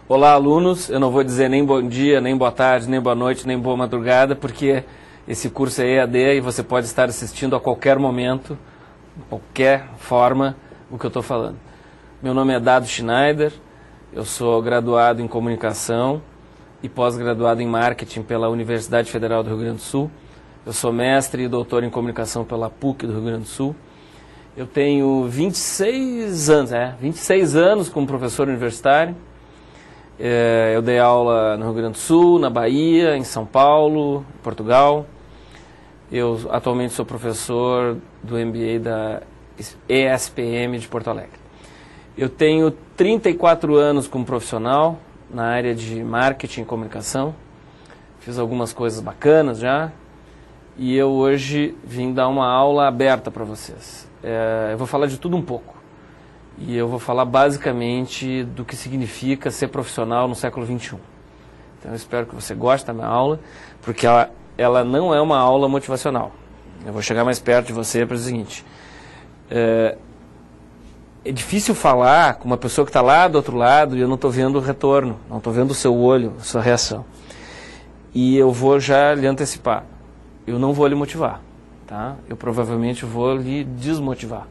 Olá, alunos. Eu não vou dizer nem bom dia, nem boa tarde, nem boa noite, nem boa madrugada, porque esse curso é EAD e você pode estar assistindo a qualquer momento, de qualquer forma, o que eu estou falando. Meu nome é Dado Schneider, eu sou graduado em Comunicação e pós-graduado em Marketing pela Universidade Federal do Rio Grande do Sul. Eu sou mestre e doutor em Comunicação pela PUC do Rio Grande do Sul. Eu tenho 26 anos como professor universitário. Eu dei aula no Rio Grande do Sul, na Bahia, em São Paulo, em Portugal. Eu atualmente sou professor do MBA da ESPM de Porto Alegre. Eu tenho 34 anos como profissional na área de marketing e comunicação. Fiz algumas coisas bacanas já. E eu hoje vim dar uma aula aberta para vocês. Eu vou falar de tudo um pouco. E eu vou falar basicamente do que significa ser profissional no século XXI. Então eu espero que você goste da minha aula, porque ela não é uma aula motivacional. Eu vou chegar mais perto de você para o seguinte. É difícil falar com uma pessoa que está lá do outro lado e eu não estou vendo o retorno, não estou vendo o seu olho, a sua reação. E eu vou já lhe antecipar. Eu não vou lhe motivar, tá? Eu provavelmente vou lhe desmotivar.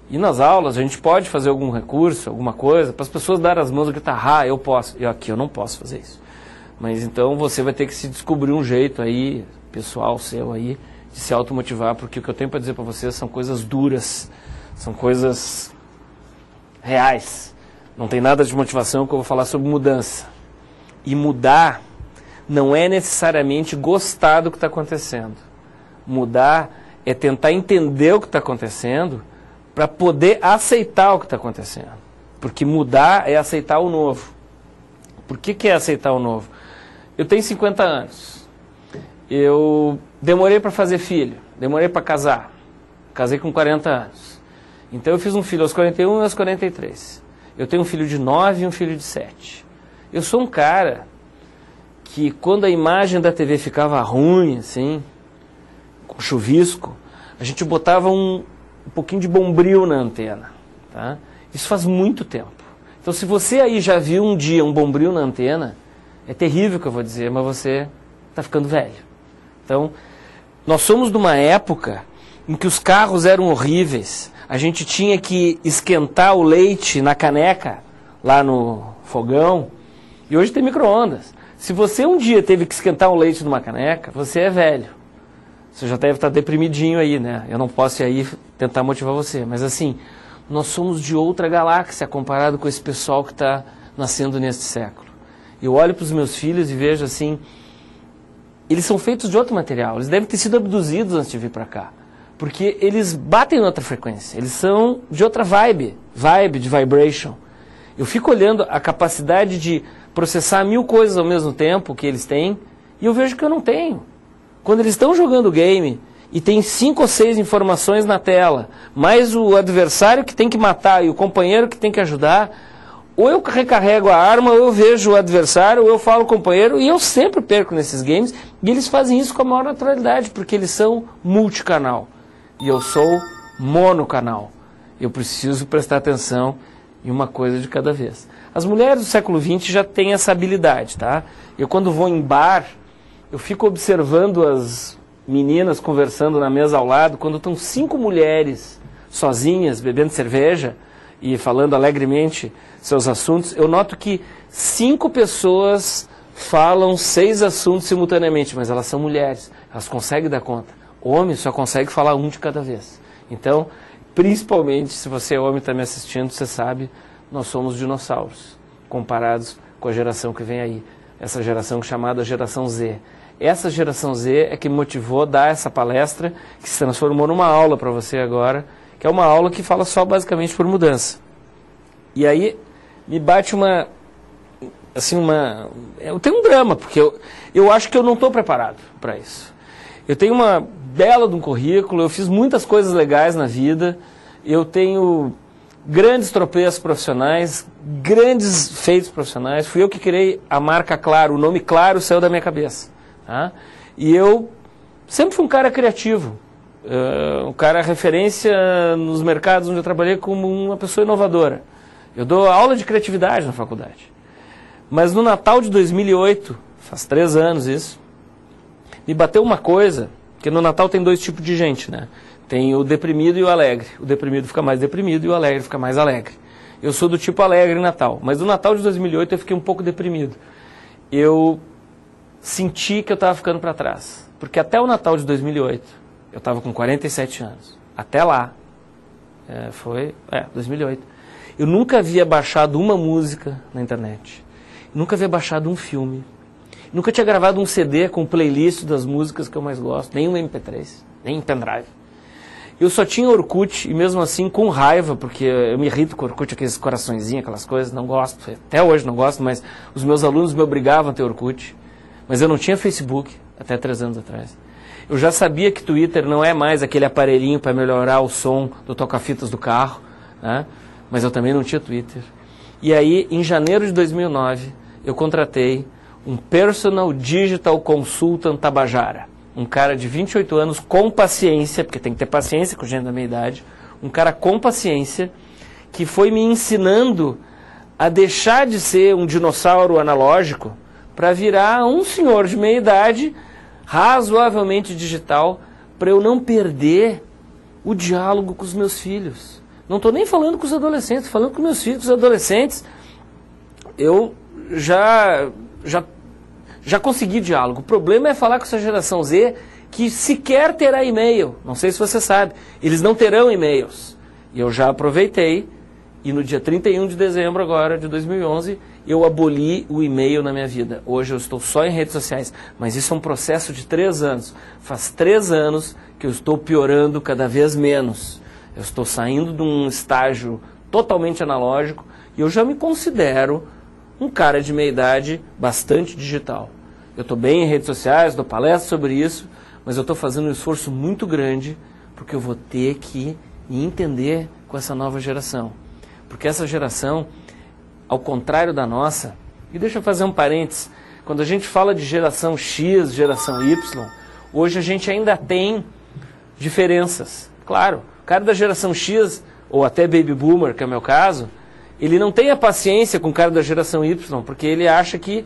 E nas aulas a gente pode fazer algum recurso, alguma coisa, para as pessoas darem as mãos e gritar, eu posso. Aqui eu não posso fazer isso. Mas então você vai ter que se descobrir um jeito aí, pessoal seu aí, de se automotivar, porque o que eu tenho para dizer para vocês são coisas duras, são coisas reais. Não tem nada de motivação que eu vou falar sobre mudança. E mudar não é necessariamente gostar do que está acontecendo. Mudar é tentar entender o que está acontecendo para poder aceitar o que está acontecendo. Porque mudar é aceitar o novo. Por que é aceitar o novo? Eu tenho 50 anos. Eu demorei para fazer filho. Demorei para casar. Casei com 40 anos. Então eu fiz um filho aos 41 e aos 43. Eu tenho um filho de 9 e um filho de 7. Eu sou um cara que quando a imagem da TV ficava ruim, assim, com chuvisco, a gente botava um pouquinho de bombril na antena, tá? Isso faz muito tempo. Então se você aí já viu um dia um bombril na antena, é terrível o que eu vou dizer, mas você está ficando velho. Então, nós somos de uma época em que os carros eram horríveis, a gente tinha que esquentar o leite na caneca, lá no fogão, e hoje tem micro-ondas. Se você um dia teve que esquentar um leite numa caneca, você é velho. Você já deve estar deprimidinho aí, né? Eu não posso ir aí tentar motivar você. Mas assim, nós somos de outra galáxia comparado com esse pessoal que está nascendo neste século. Eu olho para os meus filhos e vejo assim, eles são feitos de outro material. Eles devem ter sido abduzidos antes de vir para cá. Porque eles batem em outra frequência. Eles são de outra vibe de vibration. Eu fico olhando a capacidade de processar 1000 coisas ao mesmo tempo que eles têm, e eu vejo que eu não tenho. Quando eles estão jogando game e tem 5 ou 6 informações na tela, mais o adversário que tem que matar e o companheiro que tem que ajudar, ou eu recarrego a arma, ou eu vejo o adversário, ou eu falo com o companheiro, e eu sempre perco nesses games, e eles fazem isso com a maior naturalidade, porque eles são multicanal. E eu sou monocanal. Eu preciso prestar atenção em uma coisa de cada vez. As mulheres do século XX já têm essa habilidade, tá? Eu quando vou em bar, eu fico observando as meninas conversando na mesa ao lado, quando estão 5 mulheres sozinhas, bebendo cerveja e falando alegremente seus assuntos, eu noto que 5 pessoas falam 6 assuntos simultaneamente, mas elas são mulheres, elas conseguem dar conta. Homem só consegue falar um de cada vez. Então, principalmente se você é homem e está me assistindo, você sabe, nós somos dinossauros, comparados com a geração que vem aí. Essa geração chamada geração Z. Essa geração Z é que me motivou a dar essa palestra, que se transformou numa aula para você agora, que é uma aula que fala só basicamente por mudança. E aí me bate eu tenho um drama, porque eu acho que eu não estou preparado para isso. Eu tenho uma bela de um currículo, eu fiz muitas coisas legais na vida, eu tenho grandes tropeços profissionais, grandes feitos profissionais. Fui eu que criei a marca Claro, o nome Claro saiu da minha cabeça. Tá? E eu sempre fui um cara criativo, um cara referência nos mercados onde eu trabalhei como uma pessoa inovadora. Eu dou aula de criatividade na faculdade. Mas no Natal de 2008, faz 3 anos isso, me bateu uma coisa, porque no Natal tem 2 tipos de gente, né? Tem o deprimido e o alegre. O deprimido fica mais deprimido e o alegre fica mais alegre. Eu sou do tipo alegre em Natal, mas no Natal de 2008 eu fiquei um pouco deprimido. Eu senti que eu estava ficando para trás, porque até o Natal de 2008 eu estava com 47 anos. Até lá, 2008. Eu nunca havia baixado uma música na internet, nunca havia baixado um filme, nunca tinha gravado um CD com playlist das músicas que eu mais gosto, nem um MP3, nem um pendrive. Eu só tinha Orkut, e mesmo assim com raiva, porque eu me irrito com Orkut, aqueles coraçõezinhos, aquelas coisas, não gosto. Até hoje não gosto, mas os meus alunos me obrigavam a ter Orkut. Mas eu não tinha Facebook, até 3 anos atrás. Eu já sabia que Twitter não é mais aquele aparelhinho para melhorar o som do toca-fitas do carro, né? Mas eu também não tinha Twitter. E aí, em janeiro de 2009, eu contratei um Personal Digital Consultant Tabajara. Um cara de 28 anos com paciência, porque tem que ter paciência com gente da minha idade, um cara com paciência, que foi me ensinando a deixar de ser um dinossauro analógico para virar um senhor de meia idade, razoavelmente digital, para eu não perder o diálogo com os meus filhos. Não estou nem falando com os adolescentes, estou falando com meus filhos, os adolescentes. Eu já consegui diálogo. O problema é falar com essa geração Z que sequer terá e-mail. Não sei se você sabe. Eles não terão e-mails. E eu já aproveitei e no dia 31 de dezembro agora, de 2011, eu aboli o e-mail na minha vida. Hoje eu estou só em redes sociais. Mas isso é um processo de 3 anos. Faz 3 anos que eu estou piorando cada vez menos. Eu estou saindo de um estágio totalmente analógico e eu já me considero um cara de meia idade bastante digital. Eu estou bem em redes sociais, dou palestras sobre isso, mas eu estou fazendo um esforço muito grande porque eu vou ter que me entender com essa nova geração. Porque essa geração, ao contrário da nossa, e deixa eu fazer um parênteses, quando a gente fala de geração X, geração Y, hoje a gente ainda tem diferenças. Claro, o cara da geração X, ou até Baby Boomer, que é o meu caso, ele não tem a paciência com o cara da geração Y, porque ele acha que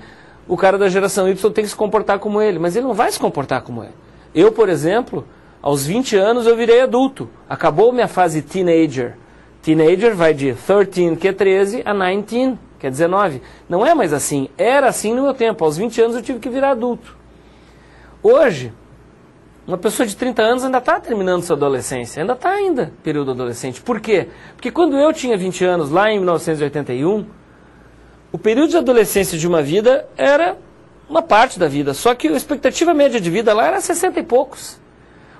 o cara da geração Y tem que se comportar como ele, mas ele não vai se comportar como ele. Eu, por exemplo, aos 20 anos eu virei adulto. Acabou minha fase teenager. Teenager vai de 13, que é 13, a 19, que é 19. Não é mais assim. Era assim no meu tempo. Aos 20 anos eu tive que virar adulto. Hoje, uma pessoa de 30 anos ainda está terminando sua adolescência. Ainda está período adolescente. Por quê? Porque quando eu tinha 20 anos, lá em 1981, o período de adolescência de uma vida era uma parte da vida. Só que a expectativa média de vida lá era 60 e poucos.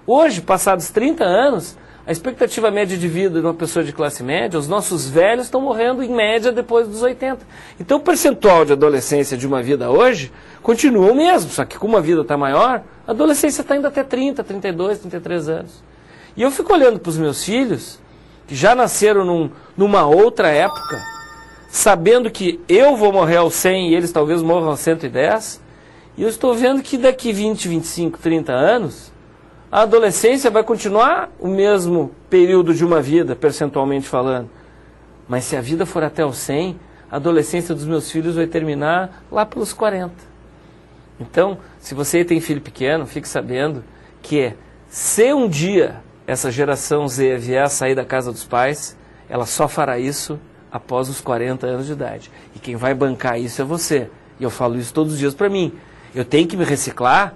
Hoje, passados 30 anos, a expectativa média de vida de uma pessoa de classe média, os nossos velhos estão morrendo em média depois dos 80. Então o percentual de adolescência de uma vida hoje continua o mesmo, só que como a vida está maior, a adolescência está indo até 30, 32, 33 anos. E eu fico olhando para os meus filhos, que já nasceram numa outra época, sabendo que eu vou morrer aos 100 e eles talvez morram aos 110, e eu estou vendo que daqui 20, 25, 30 anos, a adolescência vai continuar o mesmo período de uma vida, percentualmente falando. Mas se a vida for até os 100, a adolescência dos meus filhos vai terminar lá pelos 40. Então, se você tem filho pequeno, fique sabendo que se um dia essa geração Z vier a sair da casa dos pais, ela só fará isso após os 40 anos de idade. E quem vai bancar isso é você. E eu falo isso todos os dias para mim. Eu tenho que me reciclar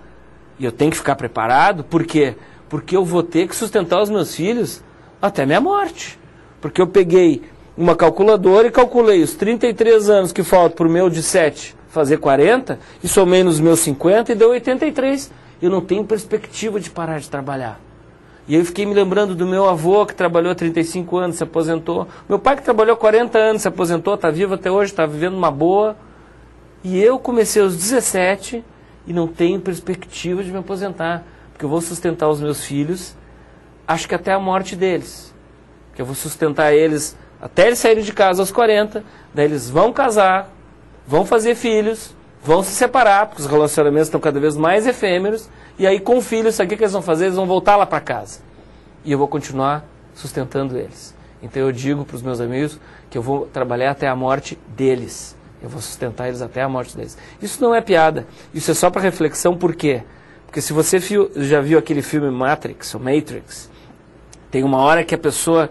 e eu tenho que ficar preparado. Por quê? Porque eu vou ter que sustentar os meus filhos até minha morte. Porque eu peguei uma calculadora e calculei os 33 anos que faltam para o meu de 7 fazer 40, e somei nos meus 50 e deu 83. Eu não tenho perspectiva de parar de trabalhar. E aí eu fiquei me lembrando do meu avô, que trabalhou 35 anos, se aposentou. Meu pai, que trabalhou 40 anos, se aposentou, está vivo até hoje, está vivendo uma boa. E eu comecei aos 17 e não tenho perspectiva de me aposentar, porque eu vou sustentar os meus filhos, acho que até a morte deles. Porque eu vou sustentar eles até eles saírem de casa aos 40, daí eles vão casar, vão fazer filhos, vão se separar, porque os relacionamentos estão cada vez mais efêmeros, e aí com filhos, sabe o que eles vão fazer? Eles vão voltar lá para casa. E eu vou continuar sustentando eles. Então eu digo para os meus amigos que eu vou trabalhar até a morte deles. Eu vou sustentar eles até a morte deles. Isso não é piada. Isso é só para reflexão. Por quê? Porque se você já viu aquele filme Matrix, tem uma hora que a pessoa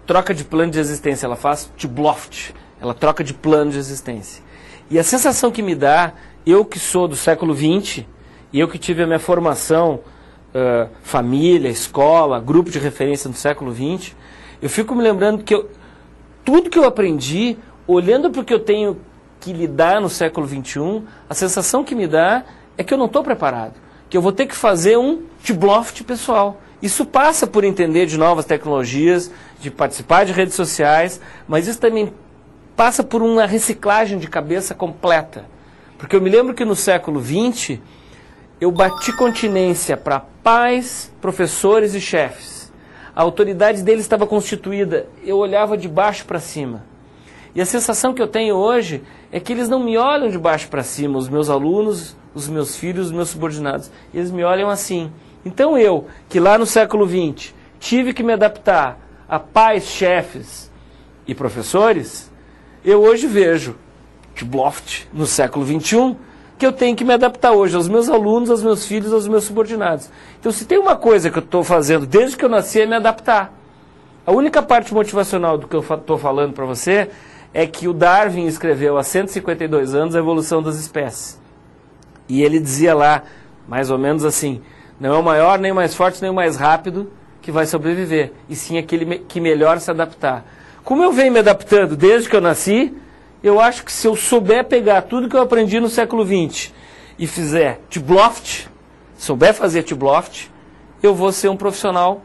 troca de plano de existência. Ela faz Tibloft. Ela troca de plano de existência. E a sensação que me dá, eu que sou do século XX, e eu que tive a minha formação, família, escola, grupo de referência no século XX, eu fico me lembrando que tudo que eu aprendi, olhando para o que eu tenho que lidar no século XXI, a sensação que me dá é que eu não estou preparado, que eu vou ter que fazer um Tibloft pessoal. Isso passa por entender de novas tecnologias, de participar de redes sociais, mas isso também passa por uma reciclagem de cabeça completa. Porque eu me lembro que no século XX, eu bati continência para pais, professores e chefes. A autoridade deles estava constituída, eu olhava de baixo para cima. E a sensação que eu tenho hoje é que eles não me olham de baixo para cima, os meus alunos, os meus filhos, os meus subordinados. Eles me olham assim. Então eu, que lá no século XX tive que me adaptar a pais, chefes e professores, eu hoje vejo, Tibloft, no século XXI, que eu tenho que me adaptar hoje aos meus alunos, aos meus filhos, aos meus subordinados. Então, se tem uma coisa que eu estou fazendo desde que eu nasci é me adaptar. A única parte motivacional do que eu estou falando para você é que o Darwin escreveu há 152 anos a evolução das espécies. E ele dizia lá, mais ou menos assim, não é o maior, nem o mais forte, nem o mais rápido que vai sobreviver, e sim aquele que melhor se adaptar. Como eu venho me adaptando desde que eu nasci, eu acho que se eu souber pegar tudo que eu aprendi no século XX e fizer Tibloft, souber fazer Tibloft, eu vou ser um profissional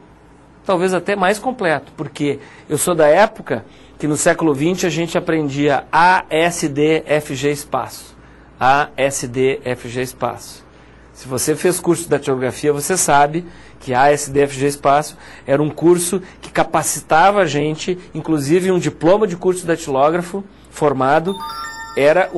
talvez até mais completo, porque eu sou da época que no século XX a gente aprendia A, S, D, F, G, espaço. A, S, D, F, G, espaço. Se você fez curso de datilografia, você sabe que A, S, D, F, G, espaço era um curso que capacitava a gente, inclusive um diploma de curso de datilógrafo formado, era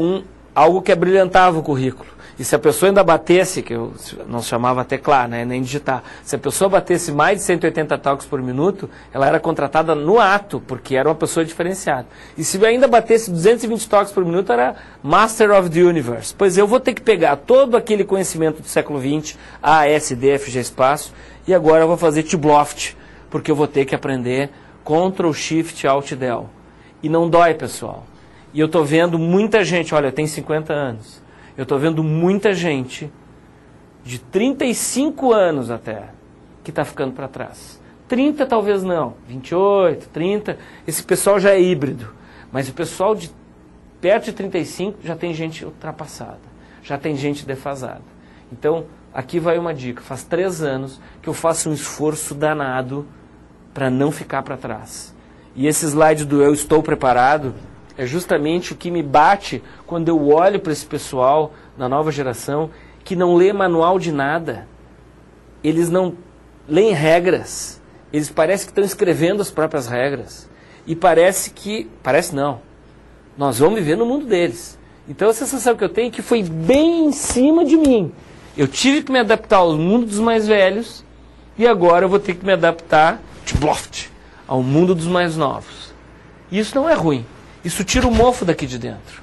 algo que abrilhantava o currículo. E se a pessoa ainda batesse, que eu não chamava teclar, né, nem digitar, se a pessoa batesse mais de 180 toques por minuto, ela era contratada no ato, porque era uma pessoa diferenciada. E se ainda batesse 220 toques por minuto, era Master of the Universe. Pois eu vou ter que pegar todo aquele conhecimento do século XX, A, S, D, F, G, espaço, e agora eu vou fazer Tibloft, porque eu vou ter que aprender Ctrl, Shift, Alt, Del. E não dói, pessoal. E eu estou vendo muita gente, olha, eu tenho 50 anos, eu estou vendo muita gente de 35 anos até, que está ficando para trás. 30 talvez não, 28, 30, esse pessoal já é híbrido. Mas o pessoal de perto de 35 já tem gente ultrapassada, já tem gente defasada. Então, aqui vai uma dica, faz 3 anos que eu faço um esforço danado para não ficar para trás. E esse slide do eu estou preparado é justamente o que me bate quando eu olho para esse pessoal na nova geração que não lê manual de nada. Eles não leem regras. Eles parecem que estão escrevendo as próprias regras. E parece não. Nós vamos viver no mundo deles. Então a sensação que eu tenho é que foi bem em cima de mim. Eu tive que me adaptar ao mundo dos mais velhos e agora eu vou ter que me adaptar ao mundo dos mais novos. E isso não é ruim. Isso tira o mofo daqui de dentro.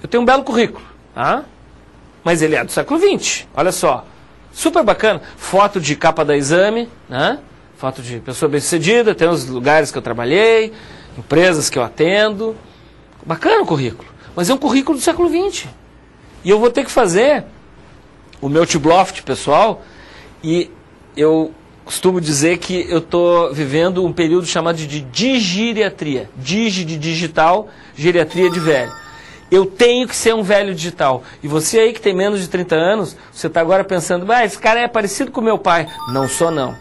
Eu tenho um belo currículo, tá? Mas ele é do século XX. Olha só, super bacana. Foto de capa da Exame, né? Foto de pessoa bem-sucedida, tem os lugares que eu trabalhei, empresas que eu atendo. Bacana o currículo. Mas é um currículo do século XX. E eu vou ter que fazer o meu Tibloft pessoal, e eu costumo dizer que eu estou vivendo um período chamado de digiriatria. Digi de digital, geriatria de velho. Eu tenho que ser um velho digital. E você aí que tem menos de 30 anos, você está agora pensando, esse cara é parecido com meu pai. Não sou, não.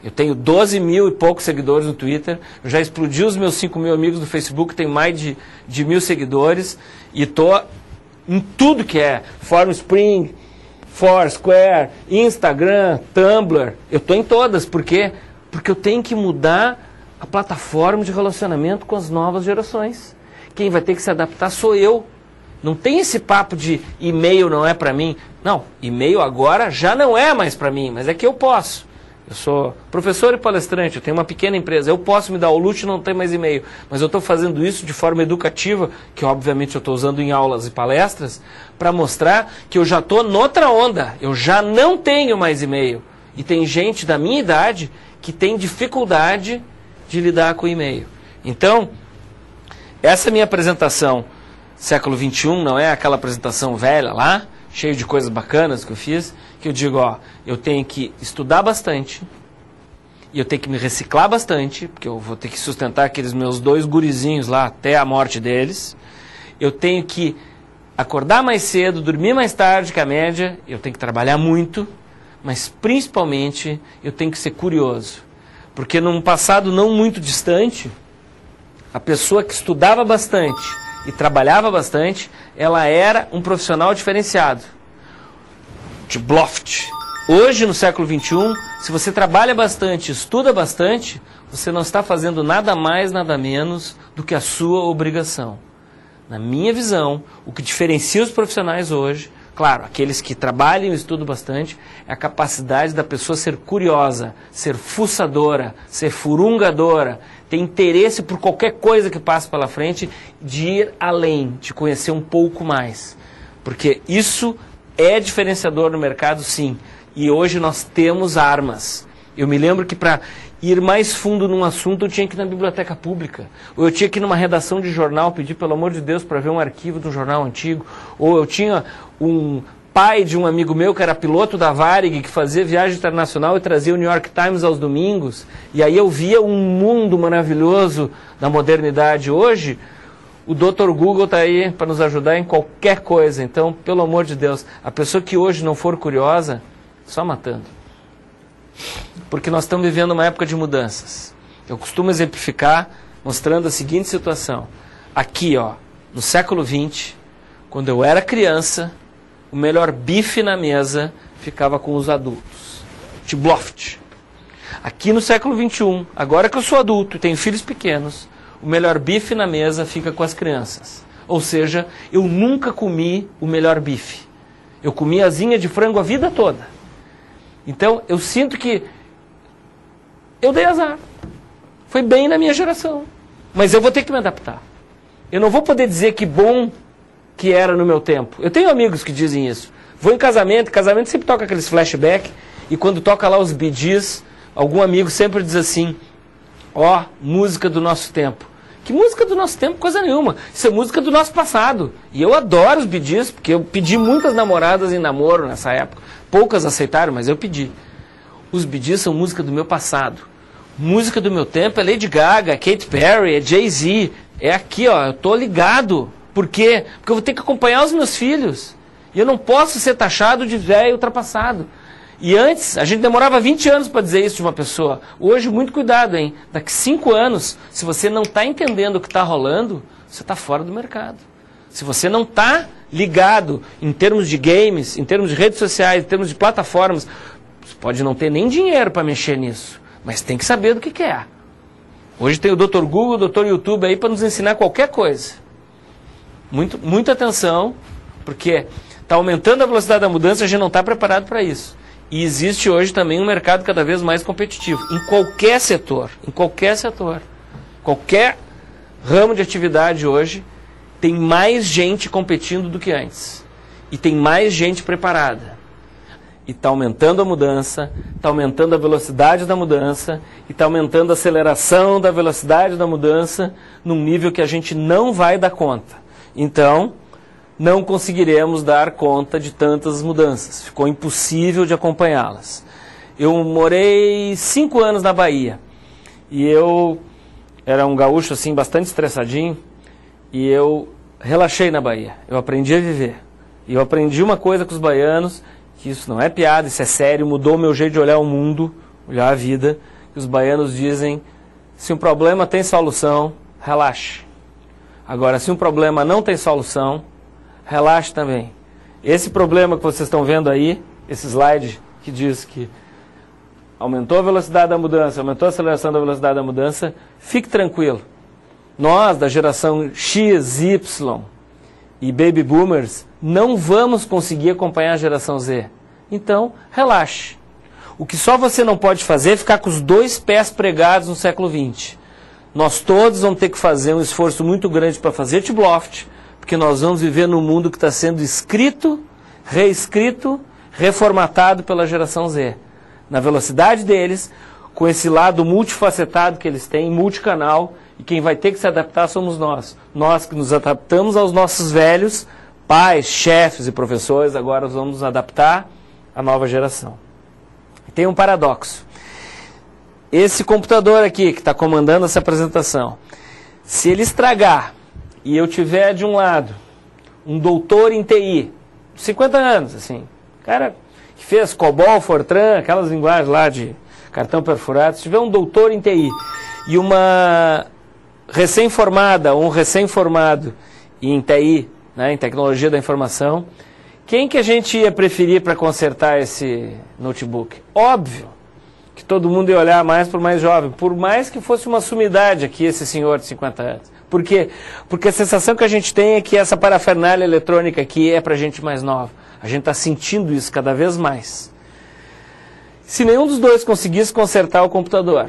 Eu tenho 12 mil e poucos seguidores no Twitter, eu já explodi os meus 5 mil amigos do Facebook, tenho mais de 1.000 seguidores, e estou em tudo que é Formspring, Foursquare, Instagram, Tumblr, eu estou em todas. Por quê? Porque eu tenho que mudar a plataforma de relacionamento com as novas gerações. Quem vai ter que se adaptar sou eu. Não tem esse papo de e-mail não é para mim. Não, e-mail agora já não é mais para mim, mas é que eu posso. Eu sou professor e palestrante, eu tenho uma pequena empresa, eu posso me dar o luxo de não ter mais e-mail, mas eu estou fazendo isso de forma educativa, que obviamente eu estou usando em aulas e palestras, para mostrar que eu já estou noutra onda, eu já não tenho mais e-mail. E tem gente da minha idade que tem dificuldade de lidar com o e-mail. Então, essa minha apresentação, século XXI, não é aquela apresentação velha lá, cheio de coisas bacanas que eu fiz, que eu digo, ó, eu tenho que estudar bastante, e eu tenho que me reciclar bastante, porque eu vou ter que sustentar aqueles meus 2 gurizinhos lá até a morte deles. Eu tenho que acordar mais cedo, dormir mais tarde que a média, eu tenho que trabalhar muito, mas principalmente eu tenho que ser curioso. Porque num passado não muito distante, a pessoa que estudava bastante e trabalhava bastante, ela era um profissional diferenciado. De Bluft. Hoje, no século XXI, se você trabalha bastante, estuda bastante, você não está fazendo nada mais, nada menos do que a sua obrigação. Na minha visão, o que diferencia os profissionais hoje, claro, aqueles que trabalham e estudam bastante, é a capacidade da pessoa ser curiosa, ser fuçadora, ser furungadora, ter interesse por qualquer coisa que passe pela frente, de ir além, de conhecer um pouco mais. Porque isso é diferenciador no mercado, sim. E hoje nós temos armas. Eu me lembro que para ir mais fundo num assunto eu tinha que ir na biblioteca pública. Ou eu tinha que ir numa redação de jornal, pedir pelo amor de Deus para ver um arquivo de um jornal antigo. Ou eu tinha um pai de um amigo meu que era piloto da Varig, que fazia viagem internacional e trazia o New York Times aos domingos. E aí eu via um mundo maravilhoso da modernidade. Hoje, o Dr. Google está aí para nos ajudar em qualquer coisa. Então, pelo amor de Deus, a pessoa que hoje não for curiosa, só matando. Porque nós estamos vivendo uma época de mudanças. Eu costumo exemplificar mostrando a seguinte situação. Aqui, ó, no século XX, quando eu era criança, o melhor bife na mesa ficava com os adultos. De Bluft. Aqui no século XXI, agora que eu sou adulto e tenho filhos pequenos, o melhor bife na mesa fica com as crianças. Ou seja, eu nunca comi o melhor bife. Eu comi asinha de frango a vida toda. Então, eu sinto que eu dei azar. Foi bem na minha geração. Mas eu vou ter que me adaptar. Eu não vou poder dizer que bom que era no meu tempo. Eu tenho amigos que dizem isso. Vou em casamento sempre toca aqueles flashback, e quando toca lá os Bee Gees, algum amigo sempre diz assim, ó, música do nosso tempo. Que música do nosso tempo? Coisa nenhuma. Isso é música do nosso passado. E eu adoro os Bee Gees, porque eu pedi muitas namoradas em namoro nessa época. Poucas aceitaram, mas eu pedi. Os Bee Gees são música do meu passado. Música do meu tempo é Lady Gaga, Katy Perry, é Jay-Z. É aqui, ó, eu tô ligado. Por quê? Porque eu vou ter que acompanhar os meus filhos. E eu não posso ser taxado de velho ultrapassado. E antes, a gente demorava 20 anos para dizer isso de uma pessoa. Hoje, muito cuidado, hein? Daqui 5 anos, se você não está entendendo o que está rolando, você está fora do mercado. Se você não está ligado em termos de games, em termos de redes sociais, em termos de plataformas, você pode não ter nem dinheiro para mexer nisso, mas tem que saber do que é. Hoje tem o Dr. Google, o Dr. YouTube aí para nos ensinar qualquer coisa. Muita atenção, porque está aumentando a velocidade da mudança e a gente não está preparado para isso. E existe hoje também um mercado cada vez mais competitivo, em qualquer setor, qualquer ramo de atividade hoje, tem mais gente competindo do que antes. E tem mais gente preparada. E está aumentando a mudança, está aumentando a velocidade da mudança, e está aumentando a aceleração da velocidade da mudança num nível que a gente não vai dar conta. Então, não conseguiremos dar conta de tantas mudanças. Ficou impossível de acompanhá-las. Eu morei 5 anos na Bahia. E eu era um gaúcho assim, bastante estressadinho. E eu relaxei na Bahia. Eu aprendi a viver. E eu aprendi uma coisa com os baianos, que isso não é piada, isso é sério, mudou o meu jeito de olhar o mundo, olhar a vida. Que os baianos dizem, se um problema tem solução, relaxe. Agora, se um problema não tem solução, relaxe também. Esse problema que vocês estão vendo aí, esse slide que diz que aumentou a velocidade da mudança, aumentou a aceleração da velocidade da mudança, fique tranquilo. Nós, da geração X, Y e Baby Boomers, não vamos conseguir acompanhar a geração Z. Então, relaxe. O que só você não pode fazer é ficar com os 2 pés pregados no século XX. Nós todos vamos ter que fazer um esforço muito grande para fazer Tibloft, porque nós vamos viver num mundo que está sendo escrito, reescrito, reformatado pela geração Z. Na velocidade deles, com esse lado multifacetado que eles têm, multicanal, e quem vai ter que se adaptar somos nós. Nós que nos adaptamos aos nossos velhos, pais, chefes e professores, agora vamos nos adaptar à nova geração. Tem um paradoxo. Esse computador aqui, que está comandando essa apresentação, se ele estragar e eu tiver de um lado um doutor em TI, 50 anos, assim, cara que fez COBOL, Fortran, aquelas linguagens lá de cartão perfurado, se tiver um doutor em TI e uma recém-formada ou um recém-formado em TI, né, em tecnologia da informação, quem que a gente ia preferir para consertar esse notebook? Óbvio que todo mundo ia olhar mais para o mais jovem, por mais que fosse uma sumidade aqui esse senhor de 50 anos. Por quê? Porque a sensação que a gente tem é que essa parafernália eletrônica aqui é para gente mais nova. A gente está sentindo isso cada vez mais. Se nenhum dos dois conseguisse consertar o computador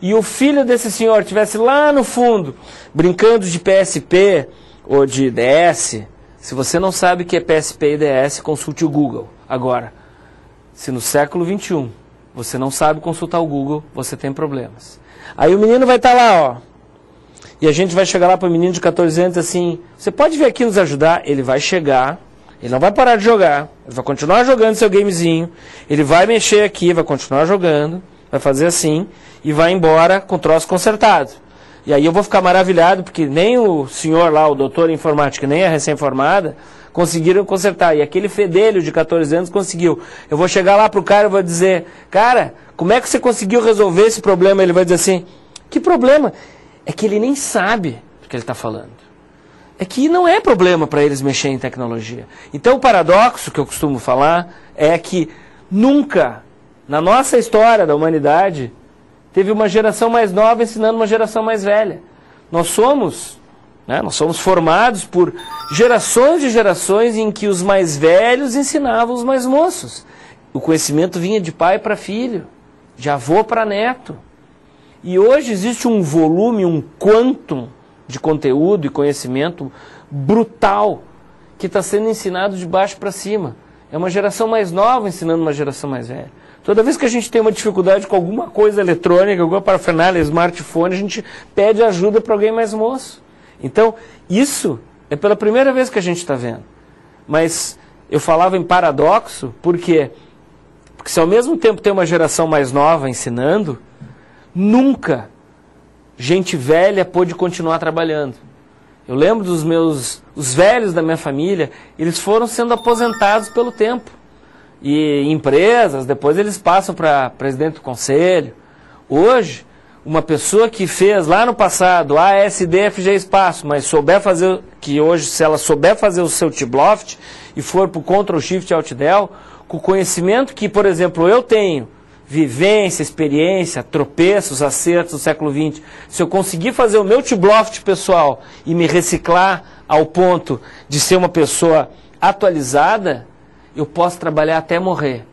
e o filho desse senhor estivesse lá no fundo brincando de PSP ou de DS, se você não sabe o que é PSP e DS, consulte o Google. Agora, se no século XXI você não sabe consultar o Google, você tem problemas. Aí o menino vai estar lá, ó. E a gente vai chegar lá para o menino de 14 anos assim, você pode vir aqui nos ajudar? Ele vai chegar, ele não vai parar de jogar, ele vai continuar jogando seu gamezinho, ele vai mexer aqui, vai continuar jogando, vai fazer assim, e vai embora com o troço consertado. E aí eu vou ficar maravilhado, porque nem o senhor lá, o doutor em informática, nem a recém-formada, conseguiram consertar. E aquele fedelho de 14 anos conseguiu. Eu vou chegar lá pro cara e vou dizer, cara, como é que você conseguiu resolver esse problema? Ele vai dizer assim, que problema? É que ele nem sabe do que ele está falando. É que não é problema para eles mexer em tecnologia. Então o paradoxo que eu costumo falar é que nunca, na nossa história da humanidade, teve uma geração mais nova ensinando uma geração mais velha. Nós somos formados por gerações de gerações em que os mais velhos ensinavam os mais moços. O conhecimento vinha de pai para filho, de avô para neto. E hoje existe um volume, um quantum de conteúdo e conhecimento brutal que está sendo ensinado de baixo para cima. É uma geração mais nova ensinando uma geração mais velha. Toda vez que a gente tem uma dificuldade com alguma coisa eletrônica, alguma parafernália, smartphone, a gente pede ajuda para alguém mais moço. Então, isso é pela primeira vez que a gente está vendo. Mas eu falava em paradoxo, por quê? Porque se ao mesmo tempo tem uma geração mais nova ensinando, nunca gente velha pôde continuar trabalhando. Eu lembro os velhos da minha família, eles foram sendo aposentados pelo tempo. E empresas, depois eles passam para presidente do conselho. Hoje, uma pessoa que fez lá no passado ASDFG espaço, mas souber fazer, que hoje se ela souber fazer o seu Tibloft e for para o Ctrl Shift Alt Del, com o conhecimento que, por exemplo, eu tenho, vivência, experiência, tropeços, acertos do século XX, se eu conseguir fazer o meu Tibloft pessoal e me reciclar ao ponto de ser uma pessoa atualizada, eu posso trabalhar até morrer.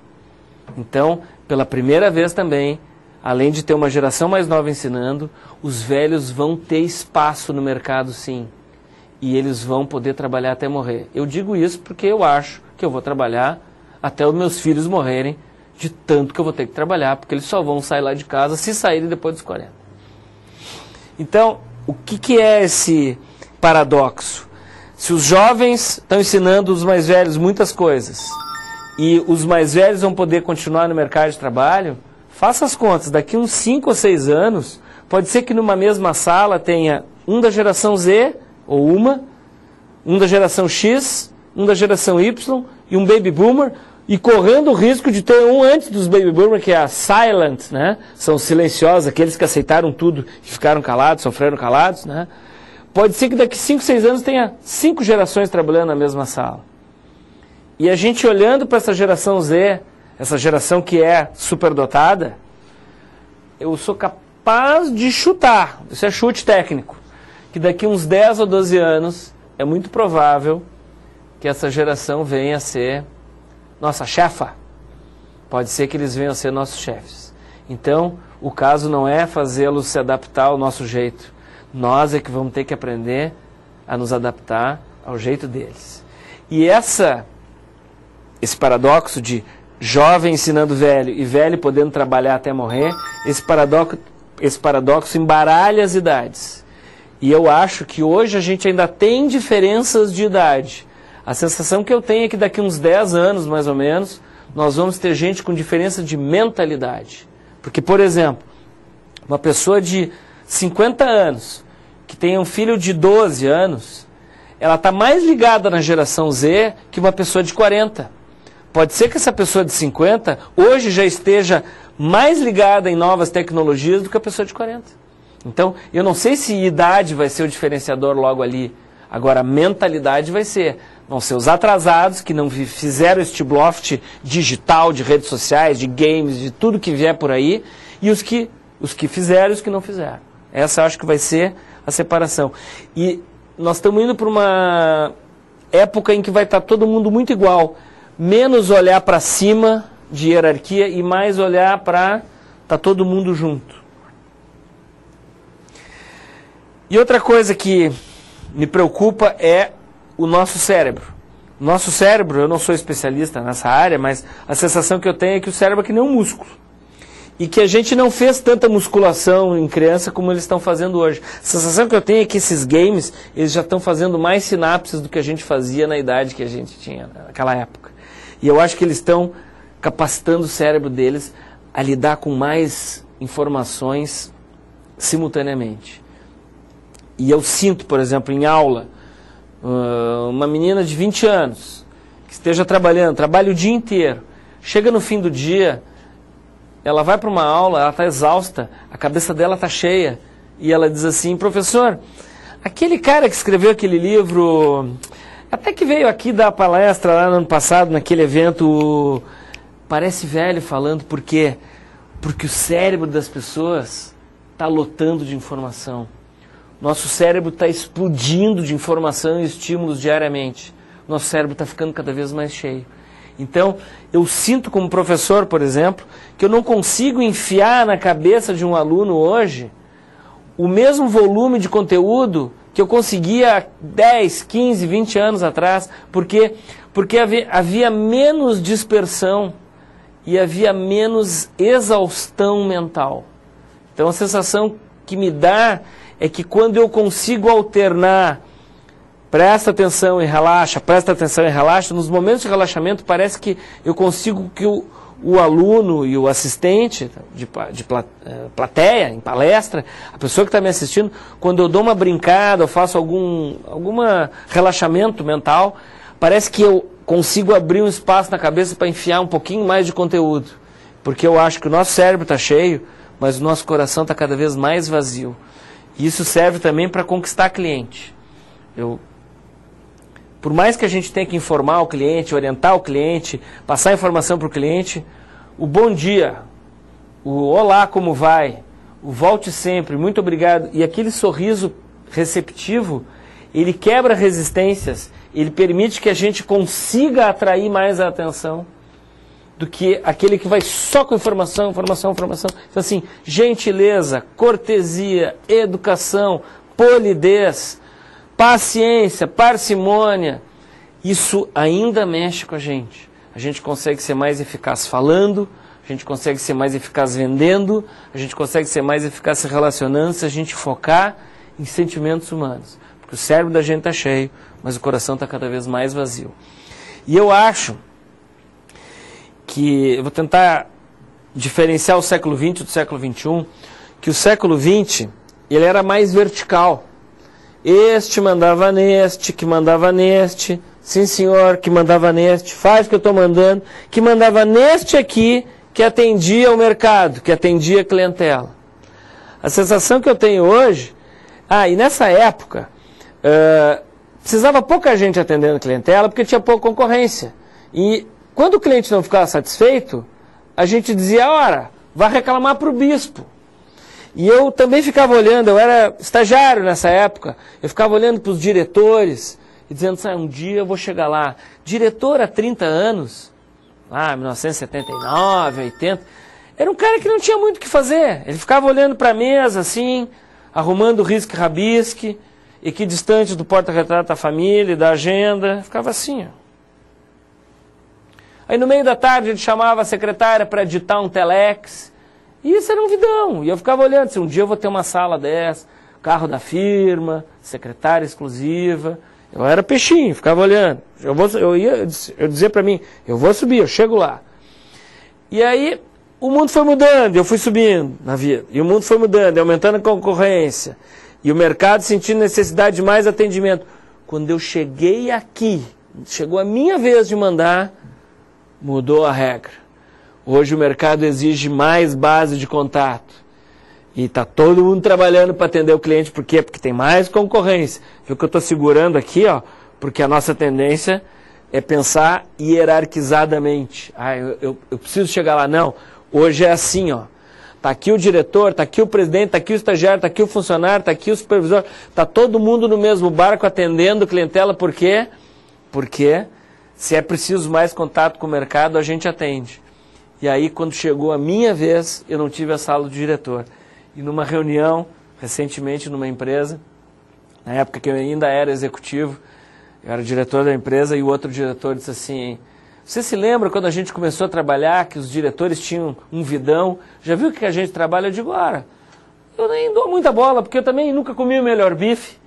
Então, pela primeira vez também, além de ter uma geração mais nova ensinando, os velhos vão ter espaço no mercado, sim. E eles vão poder trabalhar até morrer. Eu digo isso porque eu acho que eu vou trabalhar até os meus filhos morrerem, de tanto que eu vou ter que trabalhar, porque eles só vão sair lá de casa se saírem depois dos 40. Então, o que é esse paradoxo? Se os jovens estão ensinando os mais velhos muitas coisas e os mais velhos vão poder continuar no mercado de trabalho, faça as contas, daqui uns 5 ou 6 anos, pode ser que numa mesma sala tenha um da geração Z, ou um da geração X, um da geração Y e um baby boomer, e correndo o risco de ter um antes dos baby boomer, que é a silent, né? São silenciosos, aqueles que aceitaram tudo e ficaram calados, sofreram calados, né? Pode ser que daqui 5, 6 anos tenha 5 gerações trabalhando na mesma sala. E a gente olhando para essa geração Z, essa geração que é superdotada, eu sou capaz de chutar, isso é chute técnico, que daqui uns 10 ou 12 anos é muito provável que essa geração venha a ser nossa chefa, pode ser que eles venham a ser nossos chefes. Então, o caso não é fazê-los se adaptar ao nosso jeito. Nós é que vamos ter que aprender a nos adaptar ao jeito deles. E esse paradoxo de jovem ensinando velho e velho podendo trabalhar até morrer, esse paradoxo embaralha as idades. E eu acho que hoje a gente ainda tem diferenças de idade. A sensação que eu tenho é que daqui uns 10 anos, mais ou menos, nós vamos ter gente com diferença de mentalidade. Porque, por exemplo, uma pessoa de 50 anos, que tem um filho de 12 anos, ela está mais ligada na geração Z que uma pessoa de 40. Pode ser que essa pessoa de 50 hoje já esteja mais ligada em novas tecnologias do que a pessoa de 40. Então, eu não sei se idade vai ser o diferenciador logo ali. Agora, a mentalidade vai ser. Vão ser os atrasados que não fizeram este loft digital, de redes sociais, de games, de tudo que vier por aí, e os que fizeram e os que não fizeram. Essa eu acho que vai ser a separação. E nós estamos indo para uma época em que vai estar todo mundo muito igual. Menos olhar para cima de hierarquia e mais olhar para estar todo mundo junto. E outra coisa que me preocupa é o nosso cérebro. Nosso cérebro, eu não sou especialista nessa área, mas a sensação que eu tenho é que o cérebro é que nem um músculo. E que a gente não fez tanta musculação em criança como eles estão fazendo hoje. A sensação que eu tenho é que esses games, eles já estão fazendo mais sinapses do que a gente fazia na idade que a gente tinha naquela época. E eu acho que eles estão capacitando o cérebro deles a lidar com mais informações simultaneamente. E eu sinto, por exemplo, em aula, uma menina de 20 anos, que esteja trabalha o dia inteiro, chega no fim do dia, ela vai para uma aula, ela está exausta, a cabeça dela está cheia, e ela diz assim: professor, aquele cara que escreveu aquele livro, até que veio aqui dar palestra lá no ano passado, naquele evento, parece velho falando, por quê? Porque o cérebro das pessoas está lotando de informação. Nosso cérebro está explodindo de informação e estímulos diariamente. Nosso cérebro está ficando cada vez mais cheio. Então, eu sinto como professor, por exemplo, que eu não consigo enfiar na cabeça de um aluno hoje o mesmo volume de conteúdo que eu conseguia 10, 15, 20 anos atrás, porque havia menos dispersão e havia menos exaustão mental. Então, a sensação que me dá é que quando eu consigo alternar, presta atenção e relaxa, nos momentos de relaxamento parece que eu consigo que o aluno e o assistente de plateia, em palestra, a pessoa que está me assistindo, quando eu dou uma brincada, eu faço algum relaxamento mental, parece que eu consigo abrir um espaço na cabeça para enfiar um pouquinho mais de conteúdo. Porque eu acho que o nosso cérebro está cheio, mas o nosso coração está cada vez mais vazio. E isso serve também para conquistar cliente. Por mais que a gente tenha que informar o cliente, orientar o cliente, passar informação para o cliente, o bom dia, o olá, como vai, o volte sempre, muito obrigado, e aquele sorriso receptivo, ele quebra resistências, ele permite que a gente consiga atrair mais a atenção do que aquele que vai só com informação. Então, assim, gentileza, cortesia, educação, polidez, paciência, parcimônia, isso ainda mexe com a gente. A gente consegue ser mais eficaz falando, a gente consegue ser mais eficaz vendendo, a gente consegue ser mais eficaz se relacionando se a gente focar em sentimentos humanos. Porque o cérebro da gente está cheio, mas o coração está cada vez mais vazio. E eu acho que, eu vou tentar diferenciar o século XX do século XXI, que o século XX, ele era mais vertical. Este mandava neste, que mandava neste, sim senhor, que mandava neste, faz o que eu estou mandando, que mandava neste aqui, que atendia o mercado, que atendia a clientela. A sensação que eu tenho hoje, e nessa época, precisava pouca gente atendendo a clientela, porque tinha pouca concorrência. E quando o cliente não ficava satisfeito, a gente dizia, ora, vá reclamar para o bispo. E eu também ficava olhando, eu era estagiário nessa época, eu ficava olhando para os diretores e dizendo, um dia eu vou chegar lá. Diretor há 30 anos, 1979, 80, era um cara que não tinha muito o que fazer. Ele ficava olhando para a mesa, assim, arrumando risque-rabisque, equidistante do porta-retrato da família, da agenda, ficava assim, ó. Aí no meio da tarde ele chamava a secretária para editar um telex, e isso era um vidão, e eu ficava olhando, assim, um dia eu vou ter uma sala dessa, carro da firma, secretária exclusiva, eu era peixinho, ficava olhando, eu dizia para mim, eu vou subir, eu chego lá. E aí o mundo foi mudando, eu fui subindo na vida, e o mundo foi mudando, aumentando a concorrência, e o mercado sentindo necessidade de mais atendimento. Quando eu cheguei aqui, chegou a minha vez de mandar, mudou a regra. Hoje o mercado exige mais base de contato. E está todo mundo trabalhando para atender o cliente. Por quê? Porque tem mais concorrência. Viu que eu estou segurando aqui, ó? Porque a nossa tendência é pensar hierarquizadamente. Eu preciso chegar lá. Não. Hoje é assim, ó. Está aqui o diretor, está aqui o presidente, está aqui o estagiário, está aqui o funcionário, está aqui o supervisor. Está todo mundo no mesmo barco atendendo clientela. Por quê? Porque se é preciso mais contato com o mercado, a gente atende. E aí, quando chegou a minha vez, eu não tive a sala do diretor. E numa reunião, recentemente, numa empresa, na época que eu ainda era executivo, eu era diretor da empresa, e o outro diretor disse assim, você se lembra quando a gente começou a trabalhar, que os diretores tinham um vidão? Já viu que a gente trabalha? Eu digo, ora, eu nem dou muita bola, porque eu também nunca comi o melhor bife.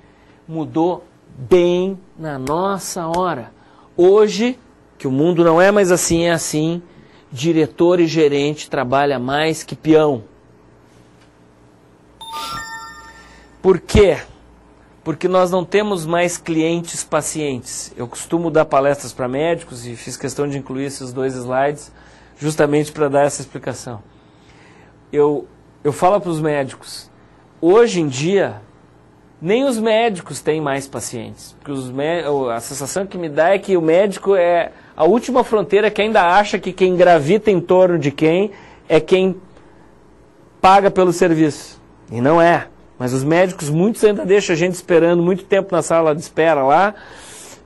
Mudou bem na nossa hora. Hoje, que o mundo não é mais assim, é assim, diretor e gerente trabalha mais que peão. Por quê? Porque nós não temos mais clientes pacientes. Eu costumo dar palestras para médicos e fiz questão de incluir esses 2 slides justamente para dar essa explicação. Eu falo para os médicos, hoje em dia, nem os médicos têm mais pacientes. Porque a sensação que me dá é que o médico é a última fronteira que ainda acha que quem gravita em torno de quem é quem paga pelo serviço. E não é. Mas os médicos, muitos ainda deixam a gente esperando muito tempo na sala de espera lá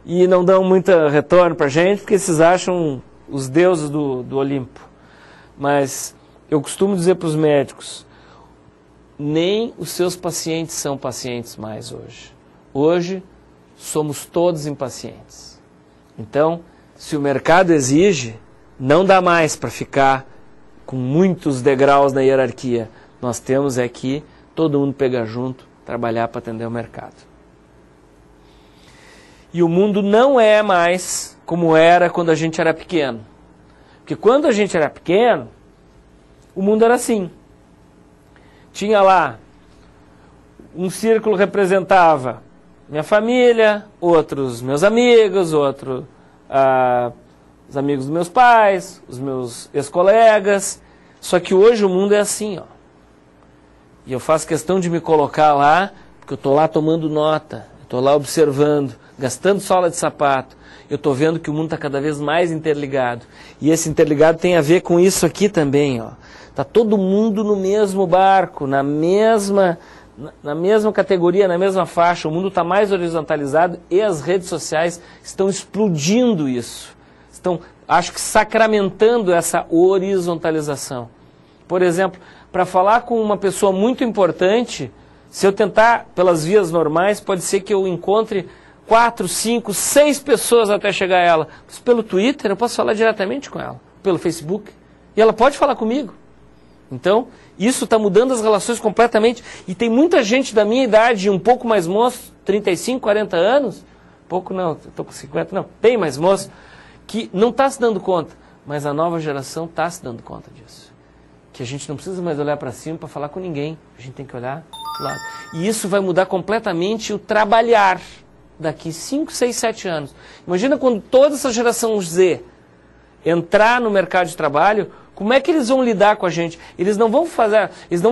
e não dão muito retorno para a gente porque esses acham os deuses do Olimpo. Mas eu costumo dizer para os médicos, nem os seus pacientes são pacientes mais hoje. Hoje, somos todos impacientes. Então, se o mercado exige, não dá mais para ficar com muitos degraus na hierarquia. Nós temos aqui todo mundo pegar junto, trabalhar para atender o mercado. E o mundo não é mais como era quando a gente era pequeno. Porque quando a gente era pequeno, o mundo era assim. Tinha lá, um círculo representava minha família, outros meus amigos, outro os amigos dos meus pais, os meus ex-colegas. Só que hoje o mundo é assim, ó. E eu faço questão de me colocar lá, porque eu estou lá tomando nota, eu estou lá observando, gastando sola de sapato. Eu estou vendo que o mundo está cada vez mais interligado. E esse interligado tem a ver com isso aqui também, ó. Está todo mundo no mesmo barco, na mesma categoria, na mesma faixa. O mundo está mais horizontalizado e as redes sociais estão explodindo isso. Estão, acho que, sacramentando essa horizontalização. Por exemplo, para falar com uma pessoa muito importante, se eu tentar pelas vias normais, pode ser que eu encontre 4, 5, 6 pessoas até chegar a ela. Mas pelo Twitter eu posso falar diretamente com ela, pelo Facebook. E ela pode falar comigo. Então, isso está mudando as relações completamente. E tem muita gente da minha idade, um pouco mais moço, 35, 40 anos, pouco não, estou com 50, não, bem mais moço, que não está se dando conta. Mas a nova geração está se dando conta disso. Que a gente não precisa mais olhar para cima para falar com ninguém. A gente tem que olhar para o lado. E isso vai mudar completamente o trabalhar daqui 5, 6, 7 anos. Imagina quando toda essa geração Z entrar no mercado de trabalho, como é que eles vão lidar com a gente? Eles não vão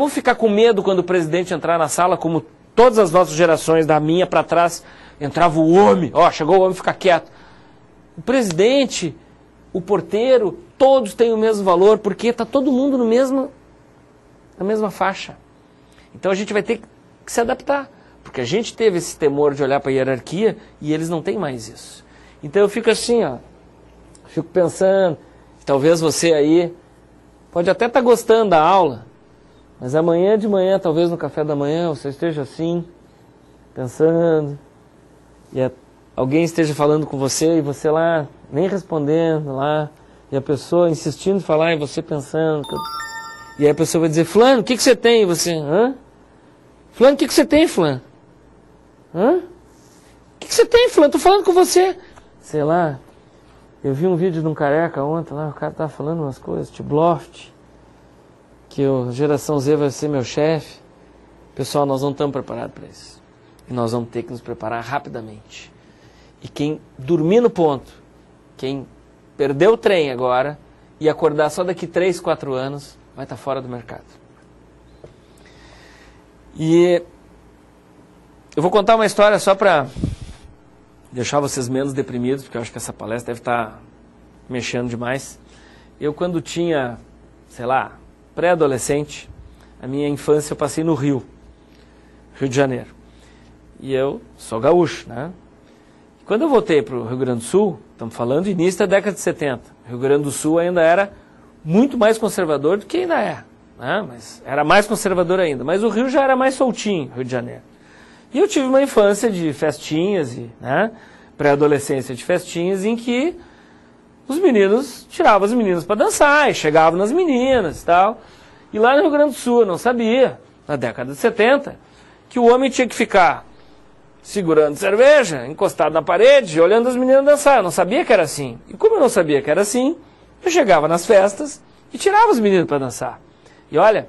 ficar com medo quando o presidente entrar na sala, como todas as nossas gerações, da minha para trás, entrava o homem, ó, chegou o homem, fica quieto. O presidente, o porteiro, todos têm o mesmo valor, porque está todo mundo na mesma faixa. Então a gente vai ter que se adaptar, porque a gente teve esse temor de olhar para a hierarquia e eles não têm mais isso. Então eu fico assim, ó, fico pensando, talvez você aí pode até estar gostando da aula, mas amanhã de manhã, talvez no café da manhã, você esteja assim, pensando, e alguém esteja falando com você e você lá, nem respondendo lá, e a pessoa insistindo em falar e você pensando. E aí a pessoa vai dizer, fulano, o que você tem? E você, hã? Fulano, o que você tem, fulano? Hã? O que você tem, fulano? Tô falando com você. Sei lá, eu vi um vídeo de um careca ontem lá, o cara tava falando umas coisas, Tibloft, que a geração Z vai ser meu chefe. Pessoal, nós não estamos preparados para isso. E nós vamos ter que nos preparar rapidamente. E quem dormir no ponto, quem perdeu o trem agora e acordar só daqui 3, 4 anos, vai estar fora do mercado. E eu vou contar uma história só para deixar vocês menos deprimidos, porque eu acho que essa palestra deve estar mexendo demais. Eu, quando tinha, sei lá, pré-adolescente, a minha infância eu passei no Rio de Janeiro. E eu sou gaúcho, né? E quando eu voltei para o Rio Grande do Sul, estamos falando início da década de 70, o Rio Grande do Sul ainda era muito mais conservador do que ainda é, né? Mas era mais conservador ainda. Mas o Rio já era mais soltinho, Rio de Janeiro. E eu tive uma infância de festinhas, né? Pré-adolescência de festinhas, em que os meninos tiravam as meninas para dançar, e chegavam nas meninas e tal. E lá no Rio Grande do Sul eu não sabia, na década de 70, que o homem tinha que ficar segurando cerveja, encostado na parede, olhando as meninas dançar. Eu não sabia que era assim. E como eu não sabia que era assim, eu chegava nas festas e tirava os meninos para dançar. E olha,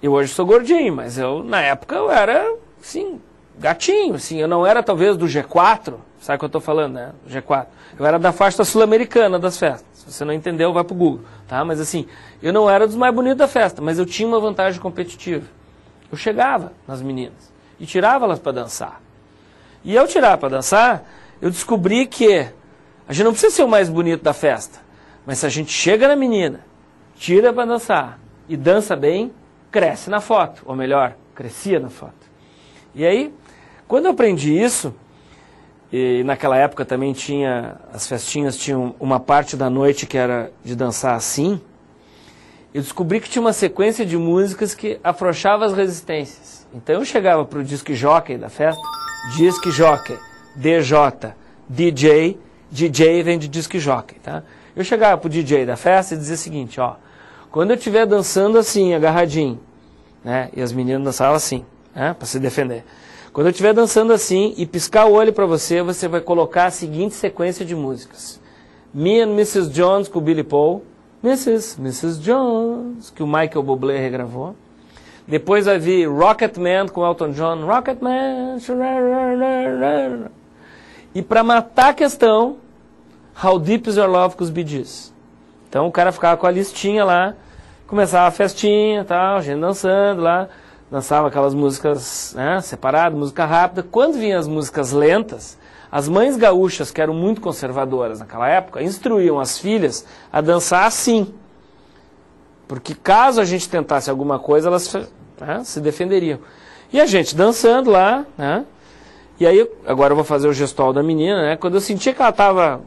eu hoje sou gordinho, mas na época eu era, assim, gatinho, assim. Eu não era talvez do G4, sabe o que eu estou falando, né? G4. Eu era da faixa sul-americana das festas. Se você não entendeu, vai pro Google, tá? Mas assim, eu não era dos mais bonitos da festa, mas eu tinha uma vantagem competitiva. Eu chegava nas meninas e tirava elas para dançar. E ao tirar para dançar, eu descobri que a gente não precisa ser o mais bonito da festa, mas se a gente chega na menina, tira para dançar e dança bem, cresce na foto, ou melhor, crescia na foto. E aí, quando eu aprendi isso, e naquela época também as festinhas tinham uma parte da noite que era de dançar assim, eu descobri que tinha uma sequência de músicas que afrouxava as resistências. Então eu chegava para o disc jockey da festa, disc jockey, DJ, DJ, DJ vem de disc jockey, tá? Eu chegava para o DJ da festa e dizia o seguinte, ó, quando eu estiver dançando assim, agarradinho, né, e as meninas dançavam assim, né, para se defender. Quando eu estiver dançando assim e piscar o olho para você, você vai colocar a seguinte sequência de músicas. Me and Mrs. Jones com o Billy Paul, Mrs. Jones, que o Michael Bublé regravou. Depois vai vir Rocketman com Elton John, Rocketman. E para matar a questão, How Deep Is Your Love com os Bee Gees. Então o cara ficava com a listinha lá, começava a festinha, tal, gente dançando lá, dançava aquelas músicas, né, separadas, música rápida. Quando vinham as músicas lentas, as mães gaúchas, que eram muito conservadoras naquela época, instruíam as filhas a dançar assim. Porque caso a gente tentasse alguma coisa, elas, né, se defenderiam. E a gente dançando lá, né? E aí, agora eu vou fazer o gestual da menina, né? Quando eu sentia que ela estava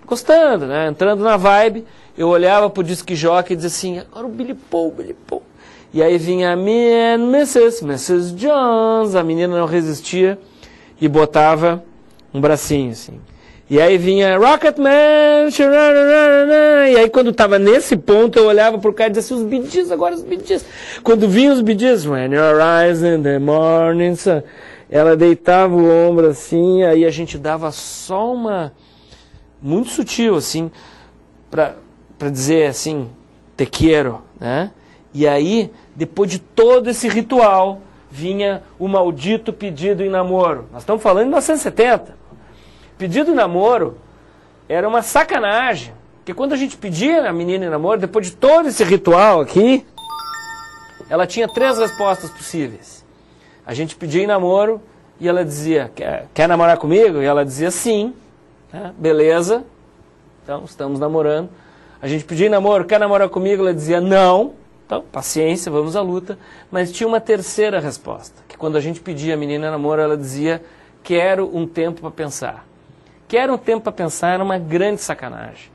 gostando, né, entrando na vibe, eu olhava pro disc jockey e dizia assim, agora o Billy Paul. E aí vinha Me and Mrs. Jones, a menina não resistia e botava um bracinho assim. E aí vinha Rocketman, e aí quando estava nesse ponto eu olhava pro cara e dizia assim, os Bee Gees, agora os Bee Gees. Quando vinha os Bee Gees, When Your Eyes in the Morning Sun, ela deitava o ombro assim, aí a gente dava só uma, muito sutil assim, para dizer assim, te quero, né? E aí, depois de todo esse ritual, vinha o maldito pedido em namoro. Nós estamos falando em 1970. Pedido em namoro era uma sacanagem. Porque quando a gente pedia a menina em namoro, depois de todo esse ritual aqui, ela tinha 3 respostas possíveis. A gente pedia em namoro e ela dizia, quer namorar comigo? E ela dizia sim, né? Beleza, então estamos namorando. A gente pedia em namoro, quer namorar comigo? Ela dizia não. Então, paciência, vamos à luta. Mas tinha uma terceira resposta, que quando a gente pedia a menina em namoro, ela dizia, quero um tempo para pensar. Quero um tempo para pensar era uma grande sacanagem.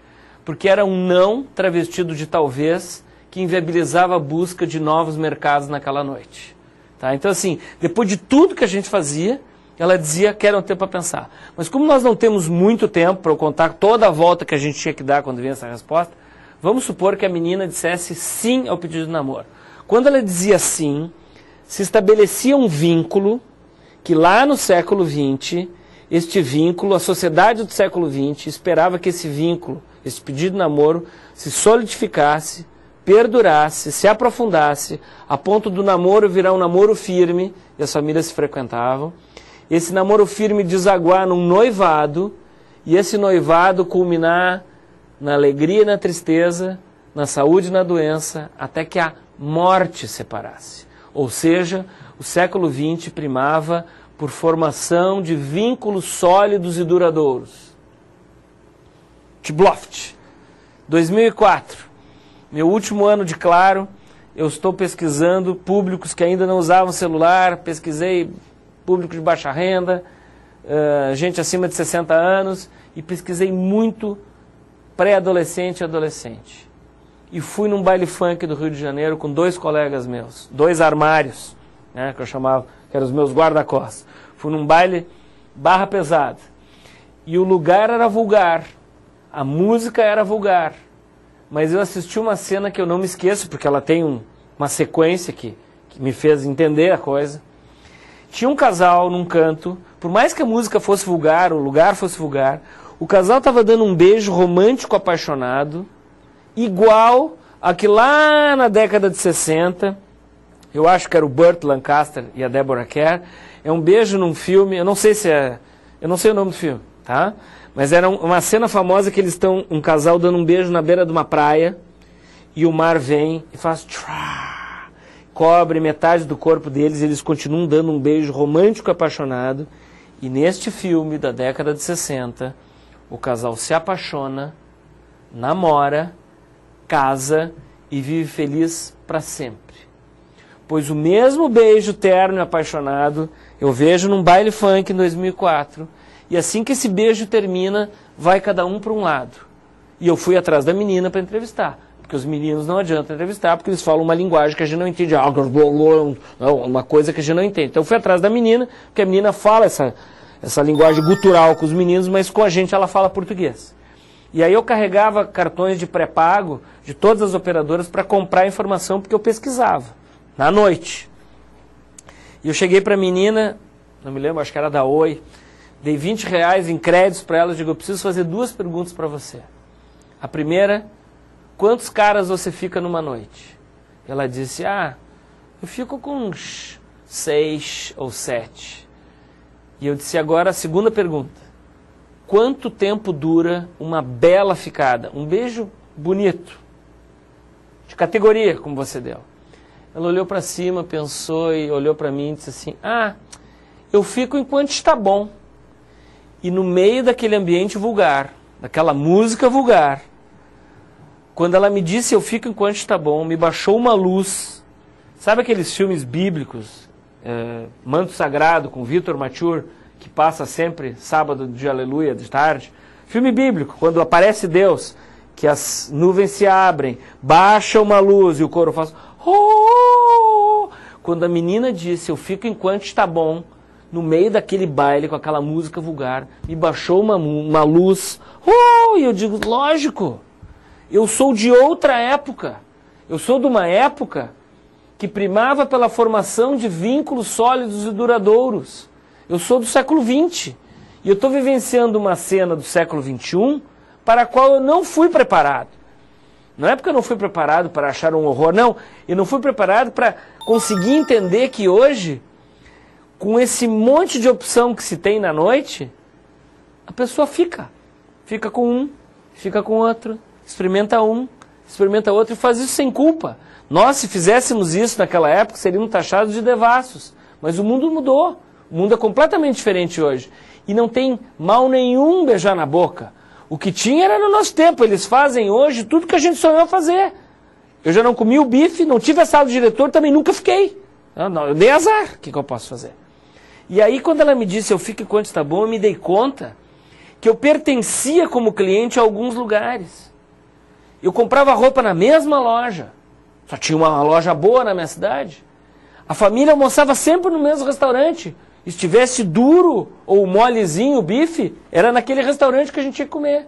porque era um não travestido de talvez que inviabilizava a busca de novos mercados naquela noite. Tá? Então, assim, depois de tudo que a gente fazia, ela dizia, quero um tempo para pensar. Mas como nós não temos muito tempo para eu contar toda a volta que a gente tinha que dar quando vinha essa resposta, vamos supor que a menina dissesse sim ao pedido de namoro. Quando ela dizia sim, se estabelecia um vínculo que lá no século XX, este vínculo, a sociedade do século XX esperava que esse vínculo, esse pedido de namoro, se solidificasse, perdurasse, se aprofundasse, a ponto do namoro virar um namoro firme, e as famílias se frequentavam, esse namoro firme desaguar num noivado, e esse noivado culminar na alegria e na tristeza, na saúde e na doença, até que a morte separasse. Ou seja, o século XX primava por formação de vínculos sólidos e duradouros. Tibloft, 2004, meu último ano de Claro, eu estou pesquisando públicos que ainda não usavam celular, pesquisei público de baixa renda, gente acima de 60 anos, e pesquisei muito pré-adolescente e adolescente. E fui num baile funk do Rio de Janeiro com 2 colegas meus, 2 armários, né, que eu chamava, que eram os meus guarda-costas. Fui num baile barra pesada. E o lugar era vulgar, a música era vulgar. Mas eu assisti uma cena que eu não me esqueço, porque ela tem uma sequência que me fez entender a coisa. Tinha um casal num canto, por mais que a música fosse vulgar, o lugar fosse vulgar, o casal estava dando um beijo romântico apaixonado, igual a que lá na década de 60, eu acho que era o Burt Lancaster e a Deborah Kerr, é um beijo num filme, eu não sei o nome do filme, tá? Mas era uma cena famosa que eles estão, um casal dando um beijo na beira de uma praia, e o mar vem e faz tchá, cobre metade do corpo deles, e eles continuam dando um beijo romântico apaixonado, e neste filme da década de 60, o casal se apaixona, namora, casa e vive feliz para sempre. Pois o mesmo beijo terno e apaixonado eu vejo num baile funk em 2004, e assim que esse beijo termina, vai cada um para um lado. E eu fui atrás da menina para entrevistar, porque os meninos não adianta entrevistar, porque eles falam uma linguagem que a gente não entende, uma coisa que a gente não entende. Então eu fui atrás da menina, porque a menina fala essa linguagem gutural com os meninos, mas com a gente ela fala português. E aí eu carregava cartões de pré-pago de todas as operadoras para comprar informação, porque eu pesquisava, na noite. E eu cheguei para a menina, não me lembro, acho que era da Oi, dei R$20 em créditos para ela, digo, eu preciso fazer 2 perguntas para você. A primeira, quantos caras você fica numa noite? Ela disse, eu fico com uns 6 ou 7. E eu disse, agora a segunda pergunta, quanto tempo dura uma bela ficada, um beijo bonito, de categoria, como você deu? Ela olhou para cima, pensou e olhou para mim e disse assim, eu fico enquanto está bom. E no meio daquele ambiente vulgar, daquela música vulgar, quando ela me disse eu fico enquanto está bom, me baixou uma luz. Sabe aqueles filmes bíblicos, Manto Sagrado, com Victor Mature, que passa sempre sábado de aleluia, de tarde? Filme bíblico, quando aparece Deus, que as nuvens se abrem, baixa uma luz e o coro faz... Oh! Quando a menina disse eu fico enquanto está bom, no meio daquele baile com aquela música vulgar, me baixou uma luz. E eu digo, lógico, eu sou de outra época. Eu sou de uma época que primava pela formação de vínculos sólidos e duradouros. Eu sou do século XX. E eu estou vivenciando uma cena do século XXI para a qual eu não fui preparado. Não é porque eu não fui preparado para achar um horror, não. Eu não fui preparado para conseguir entender que hoje, com esse monte de opção que se tem na noite, a pessoa fica com um, fica com outro, experimenta outro e faz isso sem culpa. Nós, se fizéssemos isso naquela época, seríamos taxados de devassos. Mas o mundo mudou. O mundo é completamente diferente hoje. E não tem mal nenhum beijar na boca. O que tinha era no nosso tempo. Eles fazem hoje tudo que a gente sonhou fazer. Eu já não comi o bife, não tive a sala do diretor, também nunca fiquei. Eu dei azar. O que eu posso fazer? E aí, quando ela me disse, eu fico enquanto está bom, eu me dei conta que eu pertencia como cliente a alguns lugares. Eu comprava roupa na mesma loja. Só tinha uma loja boa na minha cidade. A família almoçava sempre no mesmo restaurante. Estivesse duro ou molezinho o bife, era naquele restaurante que a gente tinha que comer.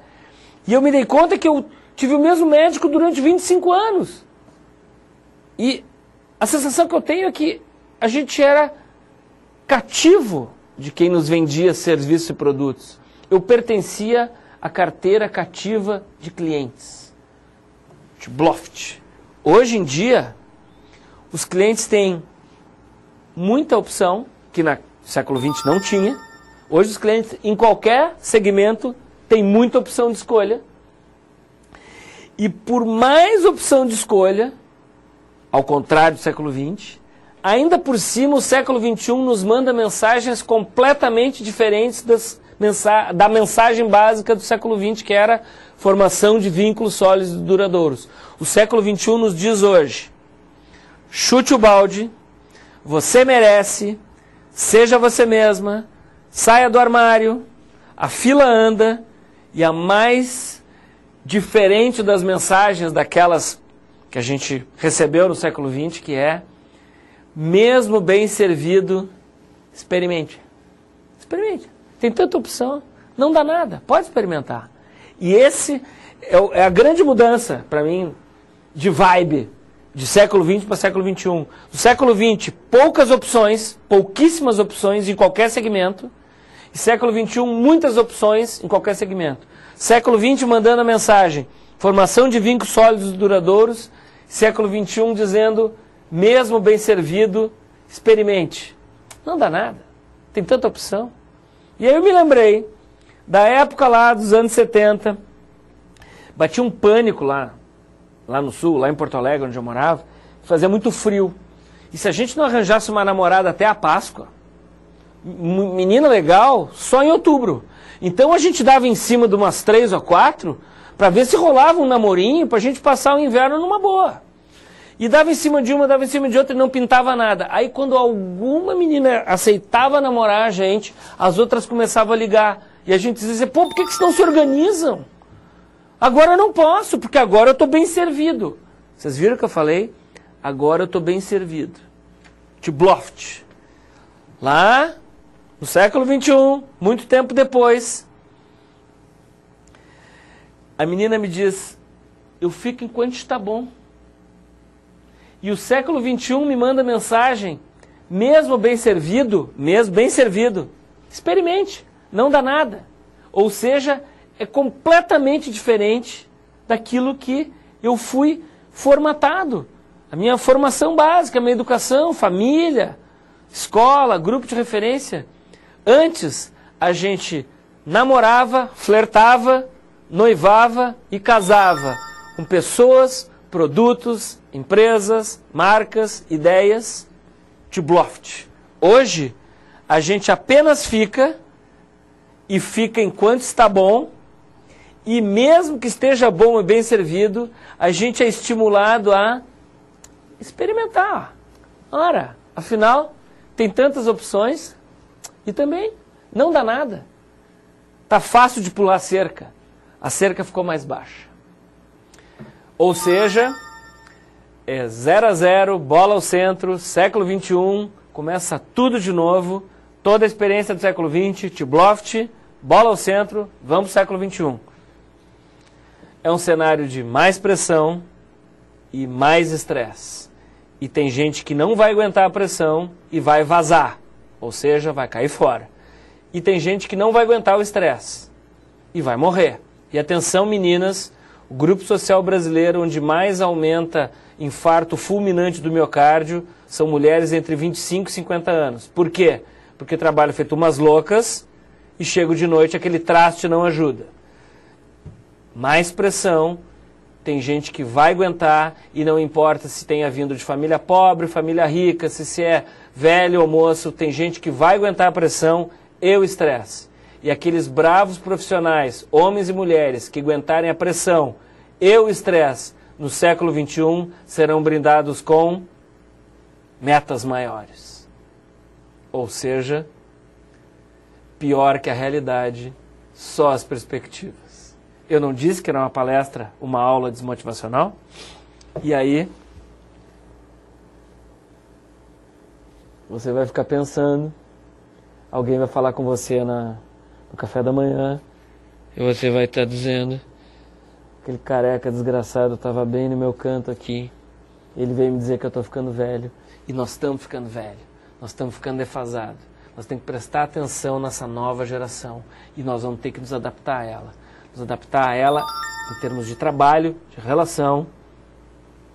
E eu me dei conta que eu tive o mesmo médico durante 25 anos. E a sensação que eu tenho é que a gente era cativo de quem nos vendia serviços e produtos. Eu pertencia à carteira cativa de clientes. De Bluft. Hoje em dia, os clientes têm muita opção, que no século XX não tinha. Hoje os clientes, em qualquer segmento, têm muita opção de escolha. E por mais opção de escolha, ao contrário do século XX, ainda por cima o século XXI nos manda mensagens completamente diferentes da mensagem básica do século XX, que era formação de vínculos sólidos e duradouros. O século XXI nos diz hoje, chute o balde, você merece, seja você mesma, saia do armário, a fila anda, e a mais diferente das mensagens daquelas que a gente recebeu no século XX, que é, mesmo bem servido, experimente. Experimente. Tem tanta opção, não dá nada, pode experimentar. E esse é a grande mudança, para mim, de vibe, de século XX para século XXI. No século XX, poucas opções, pouquíssimas opções em qualquer segmento. E século XXI, muitas opções em qualquer segmento. Século XX mandando a mensagem, formação de vínculos sólidos e duradouros. Século XXI dizendo, mesmo bem servido, experimente. Não dá nada, tem tanta opção. E aí eu me lembrei da época lá dos anos 70, batia um pânico lá no sul, lá em Porto Alegre, onde eu morava, fazia muito frio. E se a gente não arranjasse uma namorada até a Páscoa, menina legal, só em outubro. Então a gente dava em cima de umas 3 ou 4, para ver se rolava um namorinho, para a gente passar o inverno numa boa. E dava em cima de uma, dava em cima de outra e não pintava nada. Aí quando alguma menina aceitava namorar a gente, as outras começavam a ligar. E a gente dizia, pô, por que vocês não se organizam? Agora eu não posso, porque agora eu estou bem servido. Vocês viram o que eu falei? Agora eu estou bem servido. De Bluft. Lá, no século XXI, muito tempo depois, a menina me diz, eu fico enquanto está bom. E o século XXI me manda mensagem, mesmo bem servido, experimente, não dá nada. Ou seja, é completamente diferente daquilo que eu fui formatado. A minha formação básica, a minha educação, família, escola, grupo de referência. Antes, a gente namorava, flertava, noivava e casava com pessoas, produtos, empresas, marcas, ideias de Bluft. Hoje, a gente apenas fica e fica enquanto está bom, e mesmo que esteja bom e bem servido, a gente é estimulado a experimentar. Ora, afinal, tem tantas opções e também não dá nada. Tá fácil de pular a cerca ficou mais baixa. Ou seja, é 0-0, bola ao centro, século XXI, começa tudo de novo, toda a experiência do século XX, de Bluft, bola ao centro, vamos para o século XXI. É um cenário de mais pressão e mais estresse. E tem gente que não vai aguentar a pressão e vai vazar, ou seja, vai cair fora. E tem gente que não vai aguentar o estresse e vai morrer. E atenção, meninas, o grupo social brasileiro onde mais aumenta infarto fulminante do miocárdio são mulheres entre 25 e 50 anos. Por quê? Porque trabalham feito umas loucas e chegam de noite, aquele traste não ajuda. Mais pressão, tem gente que vai aguentar e não importa se tenha vindo de família pobre, família rica, se é velho ou moço, tem gente que vai aguentar a pressão e o estresse. E aqueles bravos profissionais, homens e mulheres, que aguentarem a pressão e o estresse no século XXI serão brindados com metas maiores. Ou seja, pior que a realidade, só as perspectivas. Eu não disse que era uma palestra, uma aula desmotivacional? E aí, você vai ficar pensando, alguém vai falar com você no café da manhã, e você vai estar dizendo, aquele careca desgraçado estava bem no meu canto aqui, ele veio me dizer que eu estou ficando velho, e nós estamos ficando velho, nós estamos ficando defasados, nós temos que prestar atenção nessa nova geração, e nós vamos ter que nos adaptar a ela. Nos adaptar a ela em termos de trabalho, de relação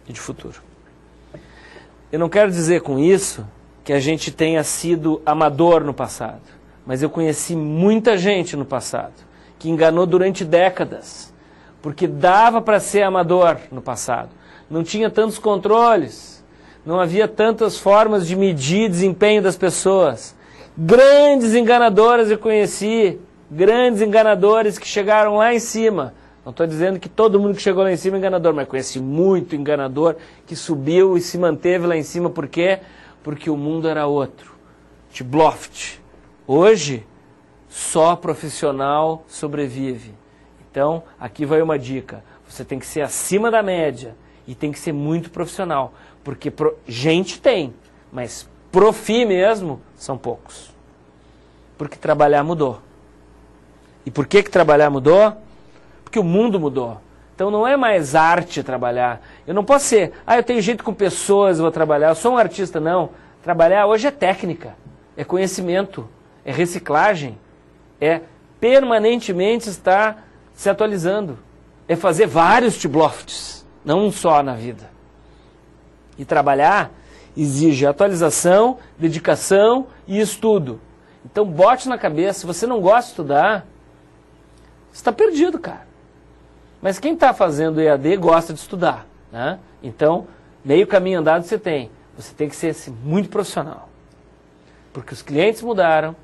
e de futuro. Eu não quero dizer com isso que a gente tenha sido amador no passado, mas eu conheci muita gente no passado que enganou durante décadas, porque dava para ser amador no passado. Não tinha tantos controles, não havia tantas formas de medir desempenho das pessoas. Grandes enganadoras eu conheci, grandes enganadores que chegaram lá em cima. Não estou dizendo que todo mundo que chegou lá em cima é enganador, mas conheci muito enganador que subiu e se manteve lá em cima. Por quê? Porque o mundo era outro. Tibloft. Hoje, só profissional sobrevive. Então, aqui vai uma dica. Você tem que ser acima da média e tem que ser muito profissional. Porque gente tem, mas profi mesmo são poucos. Porque trabalhar mudou. E por que trabalhar mudou? Porque o mundo mudou. Então não é mais arte trabalhar. Eu não posso ser, eu tenho jeito com pessoas, eu vou trabalhar, eu sou um artista. Não. Trabalhar hoje é técnica, é conhecimento, é reciclagem, é permanentemente estar se atualizando, é fazer vários Tiblofts, não um só na vida. E trabalhar exige atualização, dedicação e estudo. Então bote na cabeça, se você não gosta de estudar, você está perdido, cara. Mas quem está fazendo EAD gosta de estudar, né? Então, meio caminho andado você tem. Você tem que ser assim, muito profissional. Porque os clientes mudaram,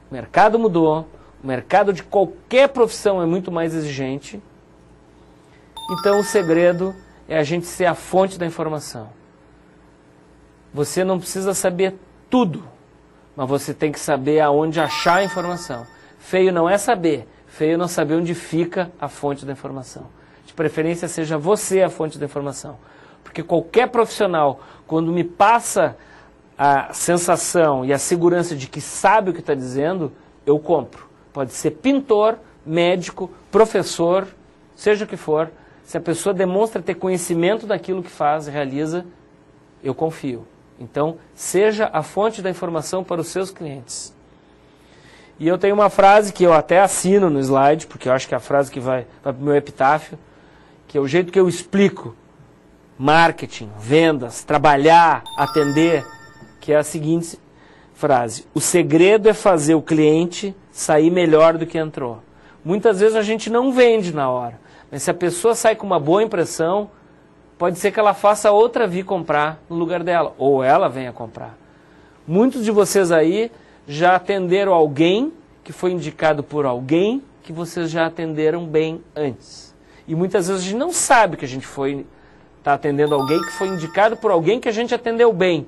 o mercado mudou, o mercado de qualquer profissão é muito mais exigente. Então o segredo é a gente ser a fonte da informação. Você não precisa saber tudo, mas você tem que saber aonde achar a informação. Feio não é saber. Feio não saber onde fica a fonte da informação. De preferência seja você a fonte da informação. Porque qualquer profissional, quando me passa a sensação e a segurança de que sabe o que está dizendo, eu compro. Pode ser pintor, médico, professor, seja o que for. Se a pessoa demonstra ter conhecimento daquilo que faz e realiza, eu confio. Então, seja a fonte da informação para os seus clientes. E eu tenho uma frase que eu até assino no slide, porque eu acho que é a frase que vai para o meu epitáfio, que é o jeito que eu explico marketing, vendas, trabalhar, atender, que é a seguinte frase: o segredo é fazer o cliente sair melhor do que entrou. Muitas vezes a gente não vende na hora, mas se a pessoa sai com uma boa impressão, pode ser que ela faça outra vir comprar no lugar dela, ou ela venha comprar. Muitos de vocês aí já atenderam alguém que foi indicado por alguém que vocês já atenderam bem antes. E muitas vezes a gente não sabe que a gente está atendendo alguém que foi indicado por alguém que a gente atendeu bem.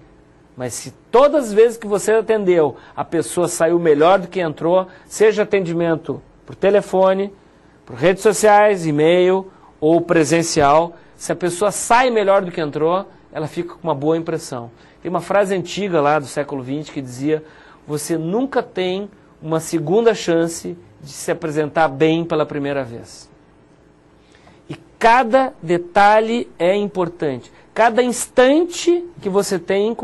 Mas se todas as vezes que você atendeu, a pessoa saiu melhor do que entrou, seja atendimento por telefone, por redes sociais, e-mail ou presencial, se a pessoa sai melhor do que entrou, ela fica com uma boa impressão. Tem uma frase antiga lá do século XX que dizia: você nunca tem uma segunda chance de se apresentar bem pela primeira vez. E cada detalhe é importante. Cada instante que você tem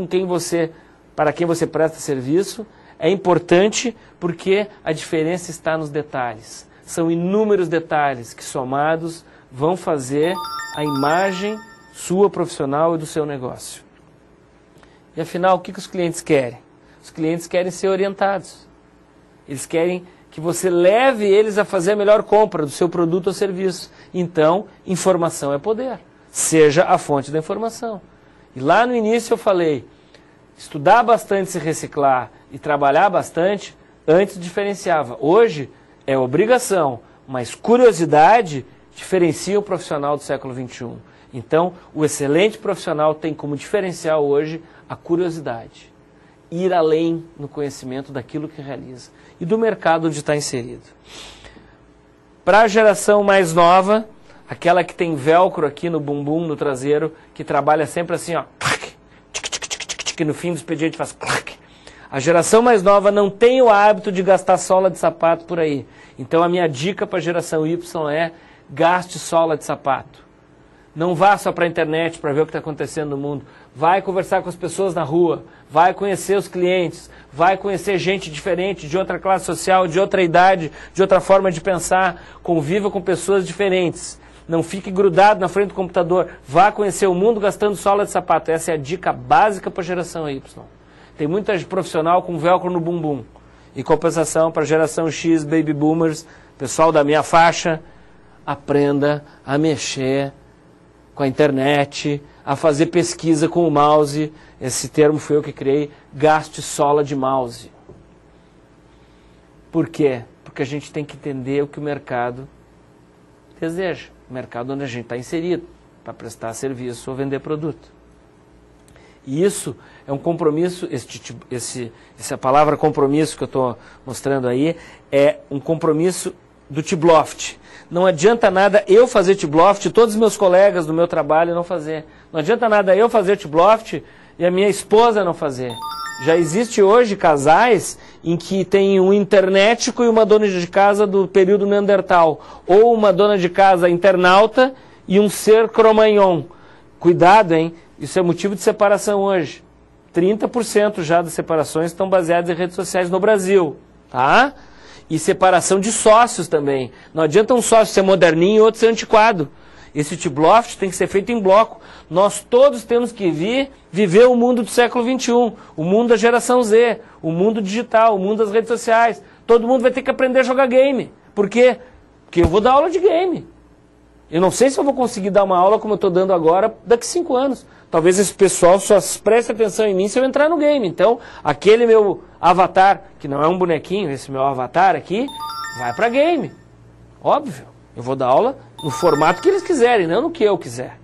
para quem você presta serviço é importante, porque a diferença está nos detalhes. São inúmeros detalhes que, somados, vão fazer a imagem sua profissional e do seu negócio. E afinal, o que os clientes querem? Os clientes querem ser orientados. Eles querem que você leve eles a fazer a melhor compra do seu produto ou serviço. Então, informação é poder. Seja a fonte da informação. E lá no início eu falei, estudar bastante, se reciclar e trabalhar bastante, antes diferenciava. Hoje é obrigação, mas curiosidade diferencia o profissional do século XXI. Então, o excelente profissional tem como diferencial hoje a curiosidade. Ir além no conhecimento daquilo que realiza e do mercado onde está inserido. Para a geração mais nova, aquela que tem velcro aqui no bumbum, no traseiro, que trabalha sempre assim, ó, que no fim do expediente faz clac. A geração mais nova não tem o hábito de gastar sola de sapato por aí. Então a minha dica para a geração Y é: gaste sola de sapato. Não vá só para a internet para ver o que está acontecendo no mundo. Vai conversar com as pessoas na rua, vai conhecer os clientes, vai conhecer gente diferente, de outra classe social, de outra idade, de outra forma de pensar. Conviva com pessoas diferentes. Não fique grudado na frente do computador. Vá conhecer o mundo gastando sola de sapato. Essa é a dica básica para a geração Y. Tem muita profissional com velcro no bumbum. Em compensação, para a geração X, baby boomers, pessoal da minha faixa, aprenda a mexer com a internet, a fazer pesquisa com o mouse. Esse termo foi eu que criei. Gaste sola de mouse. Por quê? Porque a gente tem que entender o que o mercado deseja. O mercado onde a gente está inserido, para prestar serviço ou vender produto. E isso é um compromisso, essa palavra compromisso que eu estou mostrando aí, é um compromisso do Tibloft. Não adianta nada eu fazer Tibloft e todos os meus colegas do meu trabalho não fazer. Não adianta nada eu fazer Tibloft e a minha esposa não fazer. Já existe hoje casais em que tem um internético e uma dona de casa do período Neandertal, ou uma dona de casa internauta e um ser Cro-Magnon. Cuidado, hein? Isso é motivo de separação hoje. 30% já das separações estão baseadas em redes sociais no Brasil, tá? E separação de sócios também. Não adianta um sócio ser moderninho e outro ser antiquado. Esse Tibloft tem que ser feito em bloco. Nós todos temos que viver o mundo do século XXI, o mundo da geração Z, o mundo digital, o mundo das redes sociais. Todo mundo vai ter que aprender a jogar game. Por quê? Porque eu vou dar aula de game. Eu não sei se eu vou conseguir dar uma aula como eu estou dando agora daqui a 5 anos. Talvez esse pessoal só preste atenção em mim se eu entrar no game. Então, aquele meu avatar, que não é um bonequinho, esse meu avatar aqui, vai para game. Óbvio. Eu vou dar aula no formato que eles quiserem, não no que eu quiser.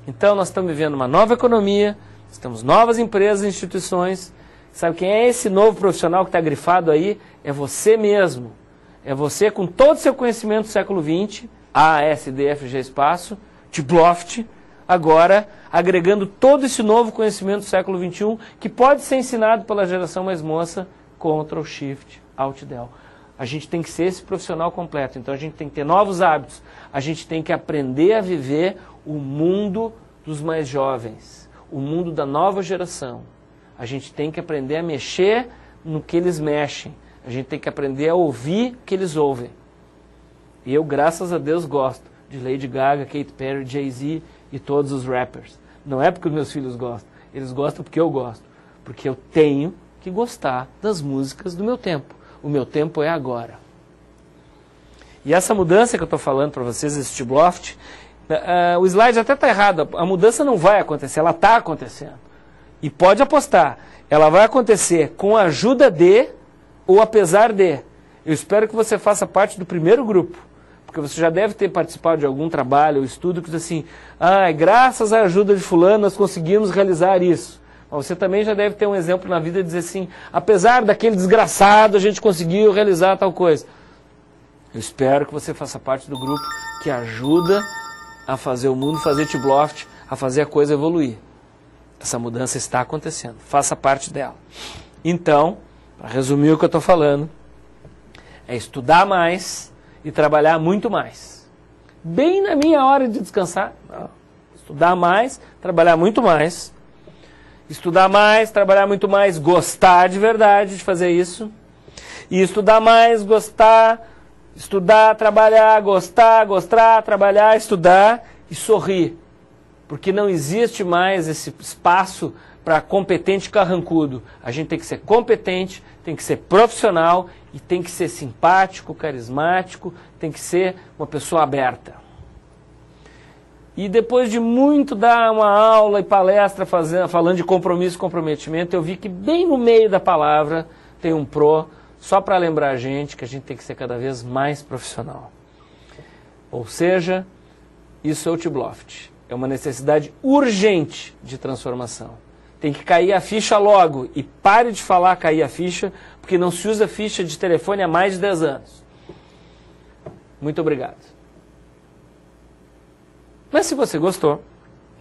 Então, nós estamos vivendo uma nova economia, temos novas empresas e instituições. Sabe quem é esse novo profissional que está grifado aí? É você mesmo. É você com todo o seu conhecimento do século XX, A, S, D, F, G, espaço, Tibloft, agora agregando todo esse novo conhecimento do século XXI, que pode ser ensinado pela geração mais moça, Ctrl, Shift, Alt, Del. A gente tem que ser esse profissional completo. Então a gente tem que ter novos hábitos. A gente tem que aprender a viver o mundo dos mais jovens, o mundo da nova geração. A gente tem que aprender a mexer no que eles mexem. A gente tem que aprender a ouvir o que eles ouvem. E eu, graças a Deus, gosto de Lady Gaga, Katy Perry, Jay-Z e todos os rappers. Não é porque os meus filhos gostam. Eles gostam porque eu gosto. Porque eu tenho que gostar das músicas do meu tempo. O meu tempo é agora. E essa mudança que eu estou falando para vocês, esse Tibloft, o slide até está errado. A mudança não vai acontecer, ela está acontecendo. E pode apostar, ela vai acontecer com a ajuda de ou apesar de. Eu espero que você faça parte do primeiro grupo. Porque você já deve ter participado de algum trabalho ou estudo que diz assim, graças à ajuda de fulano nós conseguimos realizar isso. Mas você também já deve ter um exemplo na vida de dizer assim, apesar daquele desgraçado a gente conseguiu realizar tal coisa. Eu espero que você faça parte do grupo que ajuda a fazer o mundo, fazer Tibloft, a fazer a coisa evoluir. Essa mudança está acontecendo, faça parte dela. Então, para resumir o que eu estou falando, é estudar mais e trabalhar muito mais. Bem na minha hora de descansar. Não. Estudar mais, trabalhar muito mais. Estudar mais, trabalhar muito mais, gostar de verdade de fazer isso. E estudar mais, gostar, estudar, trabalhar, gostar, trabalhar, estudar e sorrir. Porque não existe mais esse espaço para competente carrancudo. A gente tem que ser competente, tem que ser profissional e tem que ser simpático, carismático, tem que ser uma pessoa aberta. E depois de muito dar uma aula e palestra falando de compromisso e comprometimento, eu vi que bem no meio da palavra tem um pro, só para lembrar a gente que a gente tem que ser cada vez mais profissional. Ou seja, isso é o Tibloft. É uma necessidade urgente de transformação. Tem que cair a ficha logo. E pare de falar cair a ficha, porque não se usa ficha de telefone há mais de 10 anos. Muito obrigado. Mas se você gostou,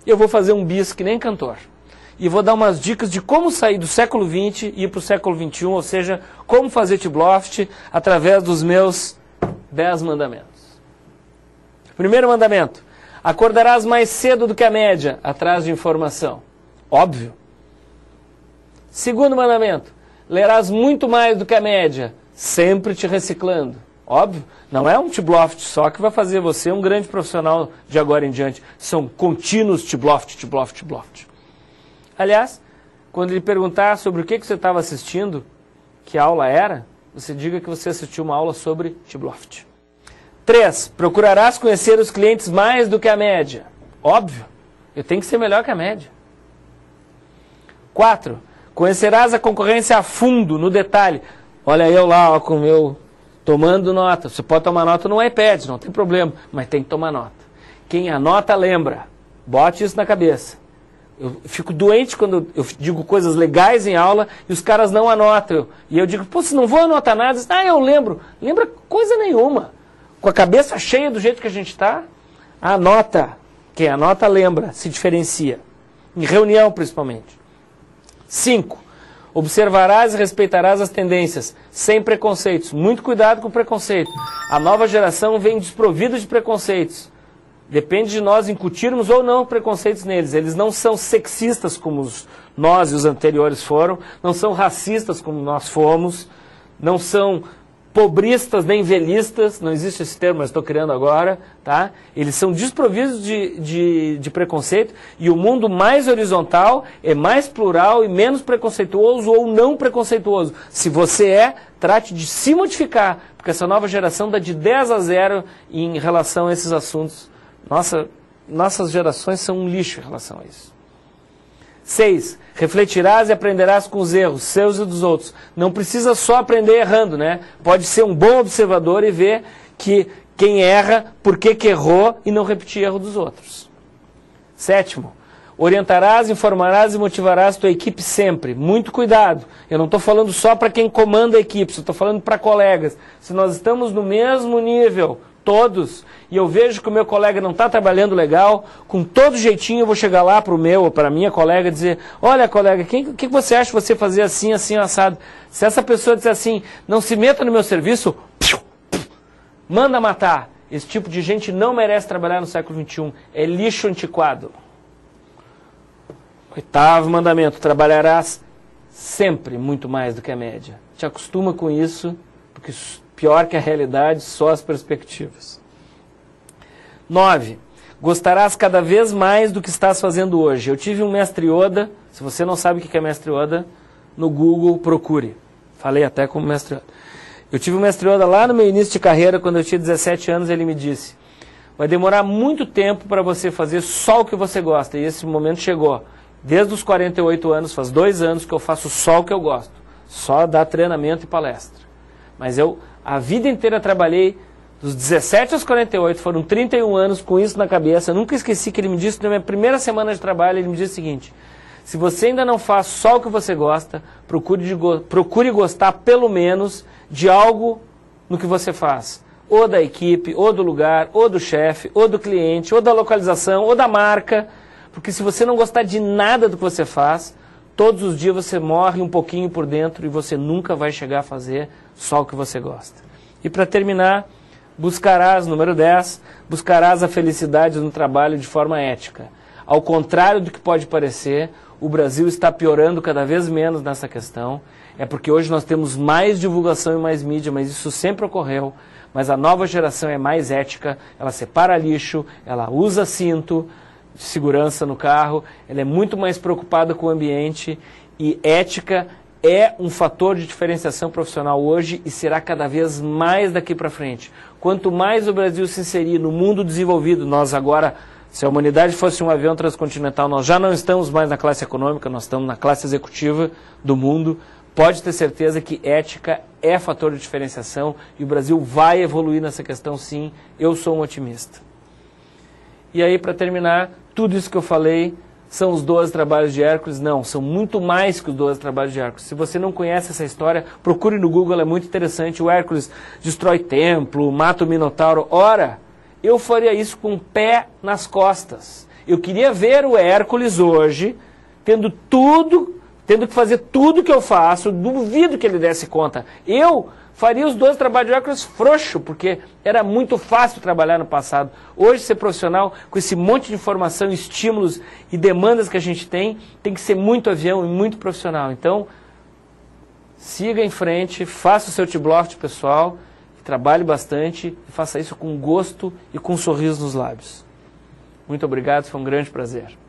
eu vou fazer um bis que nem cantor. E vou dar umas dicas de como sair do século XX e ir para o século XXI, ou seja, como fazer Tibloft através dos meus 10 mandamentos. Primeiro mandamento: acordarás mais cedo do que a média, atrás de informação. Óbvio. Segundo mandamento: lerás muito mais do que a média, sempre te reciclando. Óbvio. Não é um Tibloft só que vai fazer você um grande profissional de agora em diante. São contínuos Tibloft, Tibloft, Tibloft. Aliás, quando ele perguntar sobre o que você estava assistindo, que aula era, você diga que você assistiu uma aula sobre Tibloft. 3. Procurarás conhecer os clientes mais do que a média. Óbvio, eu tenho que ser melhor que a média. 4. Conhecerás a concorrência a fundo, no detalhe. Olha eu lá, ó, com o meu tomando nota. Você pode tomar nota no iPad, não tem problema, mas tem que tomar nota. Quem anota, lembra. Bote isso na cabeça. Eu fico doente quando eu digo coisas legais em aula e os caras não anotam. E eu digo, pô, se não vou anotar nada, eu lembro. Lembra coisa nenhuma. Com a cabeça cheia do jeito que a gente está, anota. Quem anota, lembra, se diferencia. Em reunião, principalmente. 5. Observarás e respeitarás as tendências, sem preconceitos. Muito cuidado com o preconceito. A nova geração vem desprovida de preconceitos. Depende de nós incutirmos ou não preconceitos neles. Eles não são sexistas como nós e os anteriores foram, não são racistas como nós fomos, não são pobristas nem velhistas, não existe esse termo, mas estou criando agora, tá? Eles são desprovidos de preconceito e o mundo mais horizontal é mais plural e menos preconceituoso ou não preconceituoso. Se você trate de se modificar, porque essa nova geração dá de 10-0 em relação a esses assuntos. Nossas gerações são um lixo em relação a isso. 6. Refletirás e aprenderás com os erros, seus e dos outros. Não precisa só aprender errando, né? Pode ser um bom observador e ver que quem erra, por que errou e não repetir erro dos outros. 7. Orientarás, informarás e motivarás tua equipe sempre. Muito cuidado. Eu não estou falando só para quem comanda a equipe, eu estou falando para colegas. Se nós estamos no mesmo nível, todos, e eu vejo que o meu colega não está trabalhando legal, com todo jeitinho eu vou chegar lá para o meu ou para a minha colega e dizer, olha colega, o que você acha de você fazer assim, assim, assado? Se essa pessoa disser assim, não se meta no meu serviço, manda matar. Esse tipo de gente não merece trabalhar no século XXI, é lixo antiquado. 8º mandamento, trabalharás sempre muito mais do que a média. Te acostuma com isso, porque pior que a realidade, só as perspectivas. 9. Gostarás cada vez mais do que estás fazendo hoje. Eu tive um mestre Yoda, se você não sabe o que é mestre Yoda, no Google procure. Falei até como mestre Yoda. Eu tive um mestre Yoda lá no meu início de carreira, quando eu tinha 17 anos, ele me disse, vai demorar muito tempo para você fazer só o que você gosta. E esse momento chegou. Desde os 48 anos, faz 2 anos que eu faço só o que eu gosto. Só dar treinamento e palestra. Mas eu a vida inteira trabalhei, dos 17 aos 48, foram 31 anos com isso na cabeça. Eu nunca esqueci que ele me disse, na minha primeira semana de trabalho, ele me disse o seguinte, se você ainda não faz só o que você gosta, procure gostar pelo menos de algo no que você faz. Ou da equipe, ou do lugar, ou do chefe, ou do cliente, ou da localização, ou da marca. Porque se você não gostar de nada do que você faz, todos os dias você morre um pouquinho por dentro e você nunca vai chegar a fazer só o que você gosta. E para terminar, buscarás, número 10, buscarás a felicidade no trabalho de forma ética. Ao contrário do que pode parecer, o Brasil está piorando cada vez menos nessa questão. É porque hoje nós temos mais divulgação e mais mídia, mas isso sempre ocorreu. Mas a nova geração é mais ética, ela separa lixo, ela usa cinto de segurança no carro, ela é muito mais preocupada com o ambiente e ética é um fator de diferenciação profissional hoje e será cada vez mais daqui para frente. Quanto mais o Brasil se inserir no mundo desenvolvido, nós agora, se a humanidade fosse um avião transcontinental, nós já não estamos mais na classe econômica, nós estamos na classe executiva do mundo, pode ter certeza que ética é fator de diferenciação e o Brasil vai evoluir nessa questão sim, eu sou um otimista. E aí, para terminar, tudo isso que eu falei são os 12 trabalhos de Hércules. Não, são muito mais que os 12 trabalhos de Hércules. Se você não conhece essa história, procure no Google, é muito interessante. O Hércules destrói templo, mata o Minotauro. Ora, eu faria isso com o pé nas costas. Eu queria ver o Hércules hoje, tendo que fazer tudo que eu faço. Duvido que ele desse conta. Eu faria os 12 trabalhos de Hércules frouxo, porque era muito fácil trabalhar no passado. Hoje, ser profissional, com esse monte de informação, estímulos e demandas que a gente tem que ser muito avião e muito profissional. Então, siga em frente, faça o seu T-Block, pessoal, trabalhe bastante e faça isso com gosto e com um sorriso nos lábios. Muito obrigado, foi um grande prazer.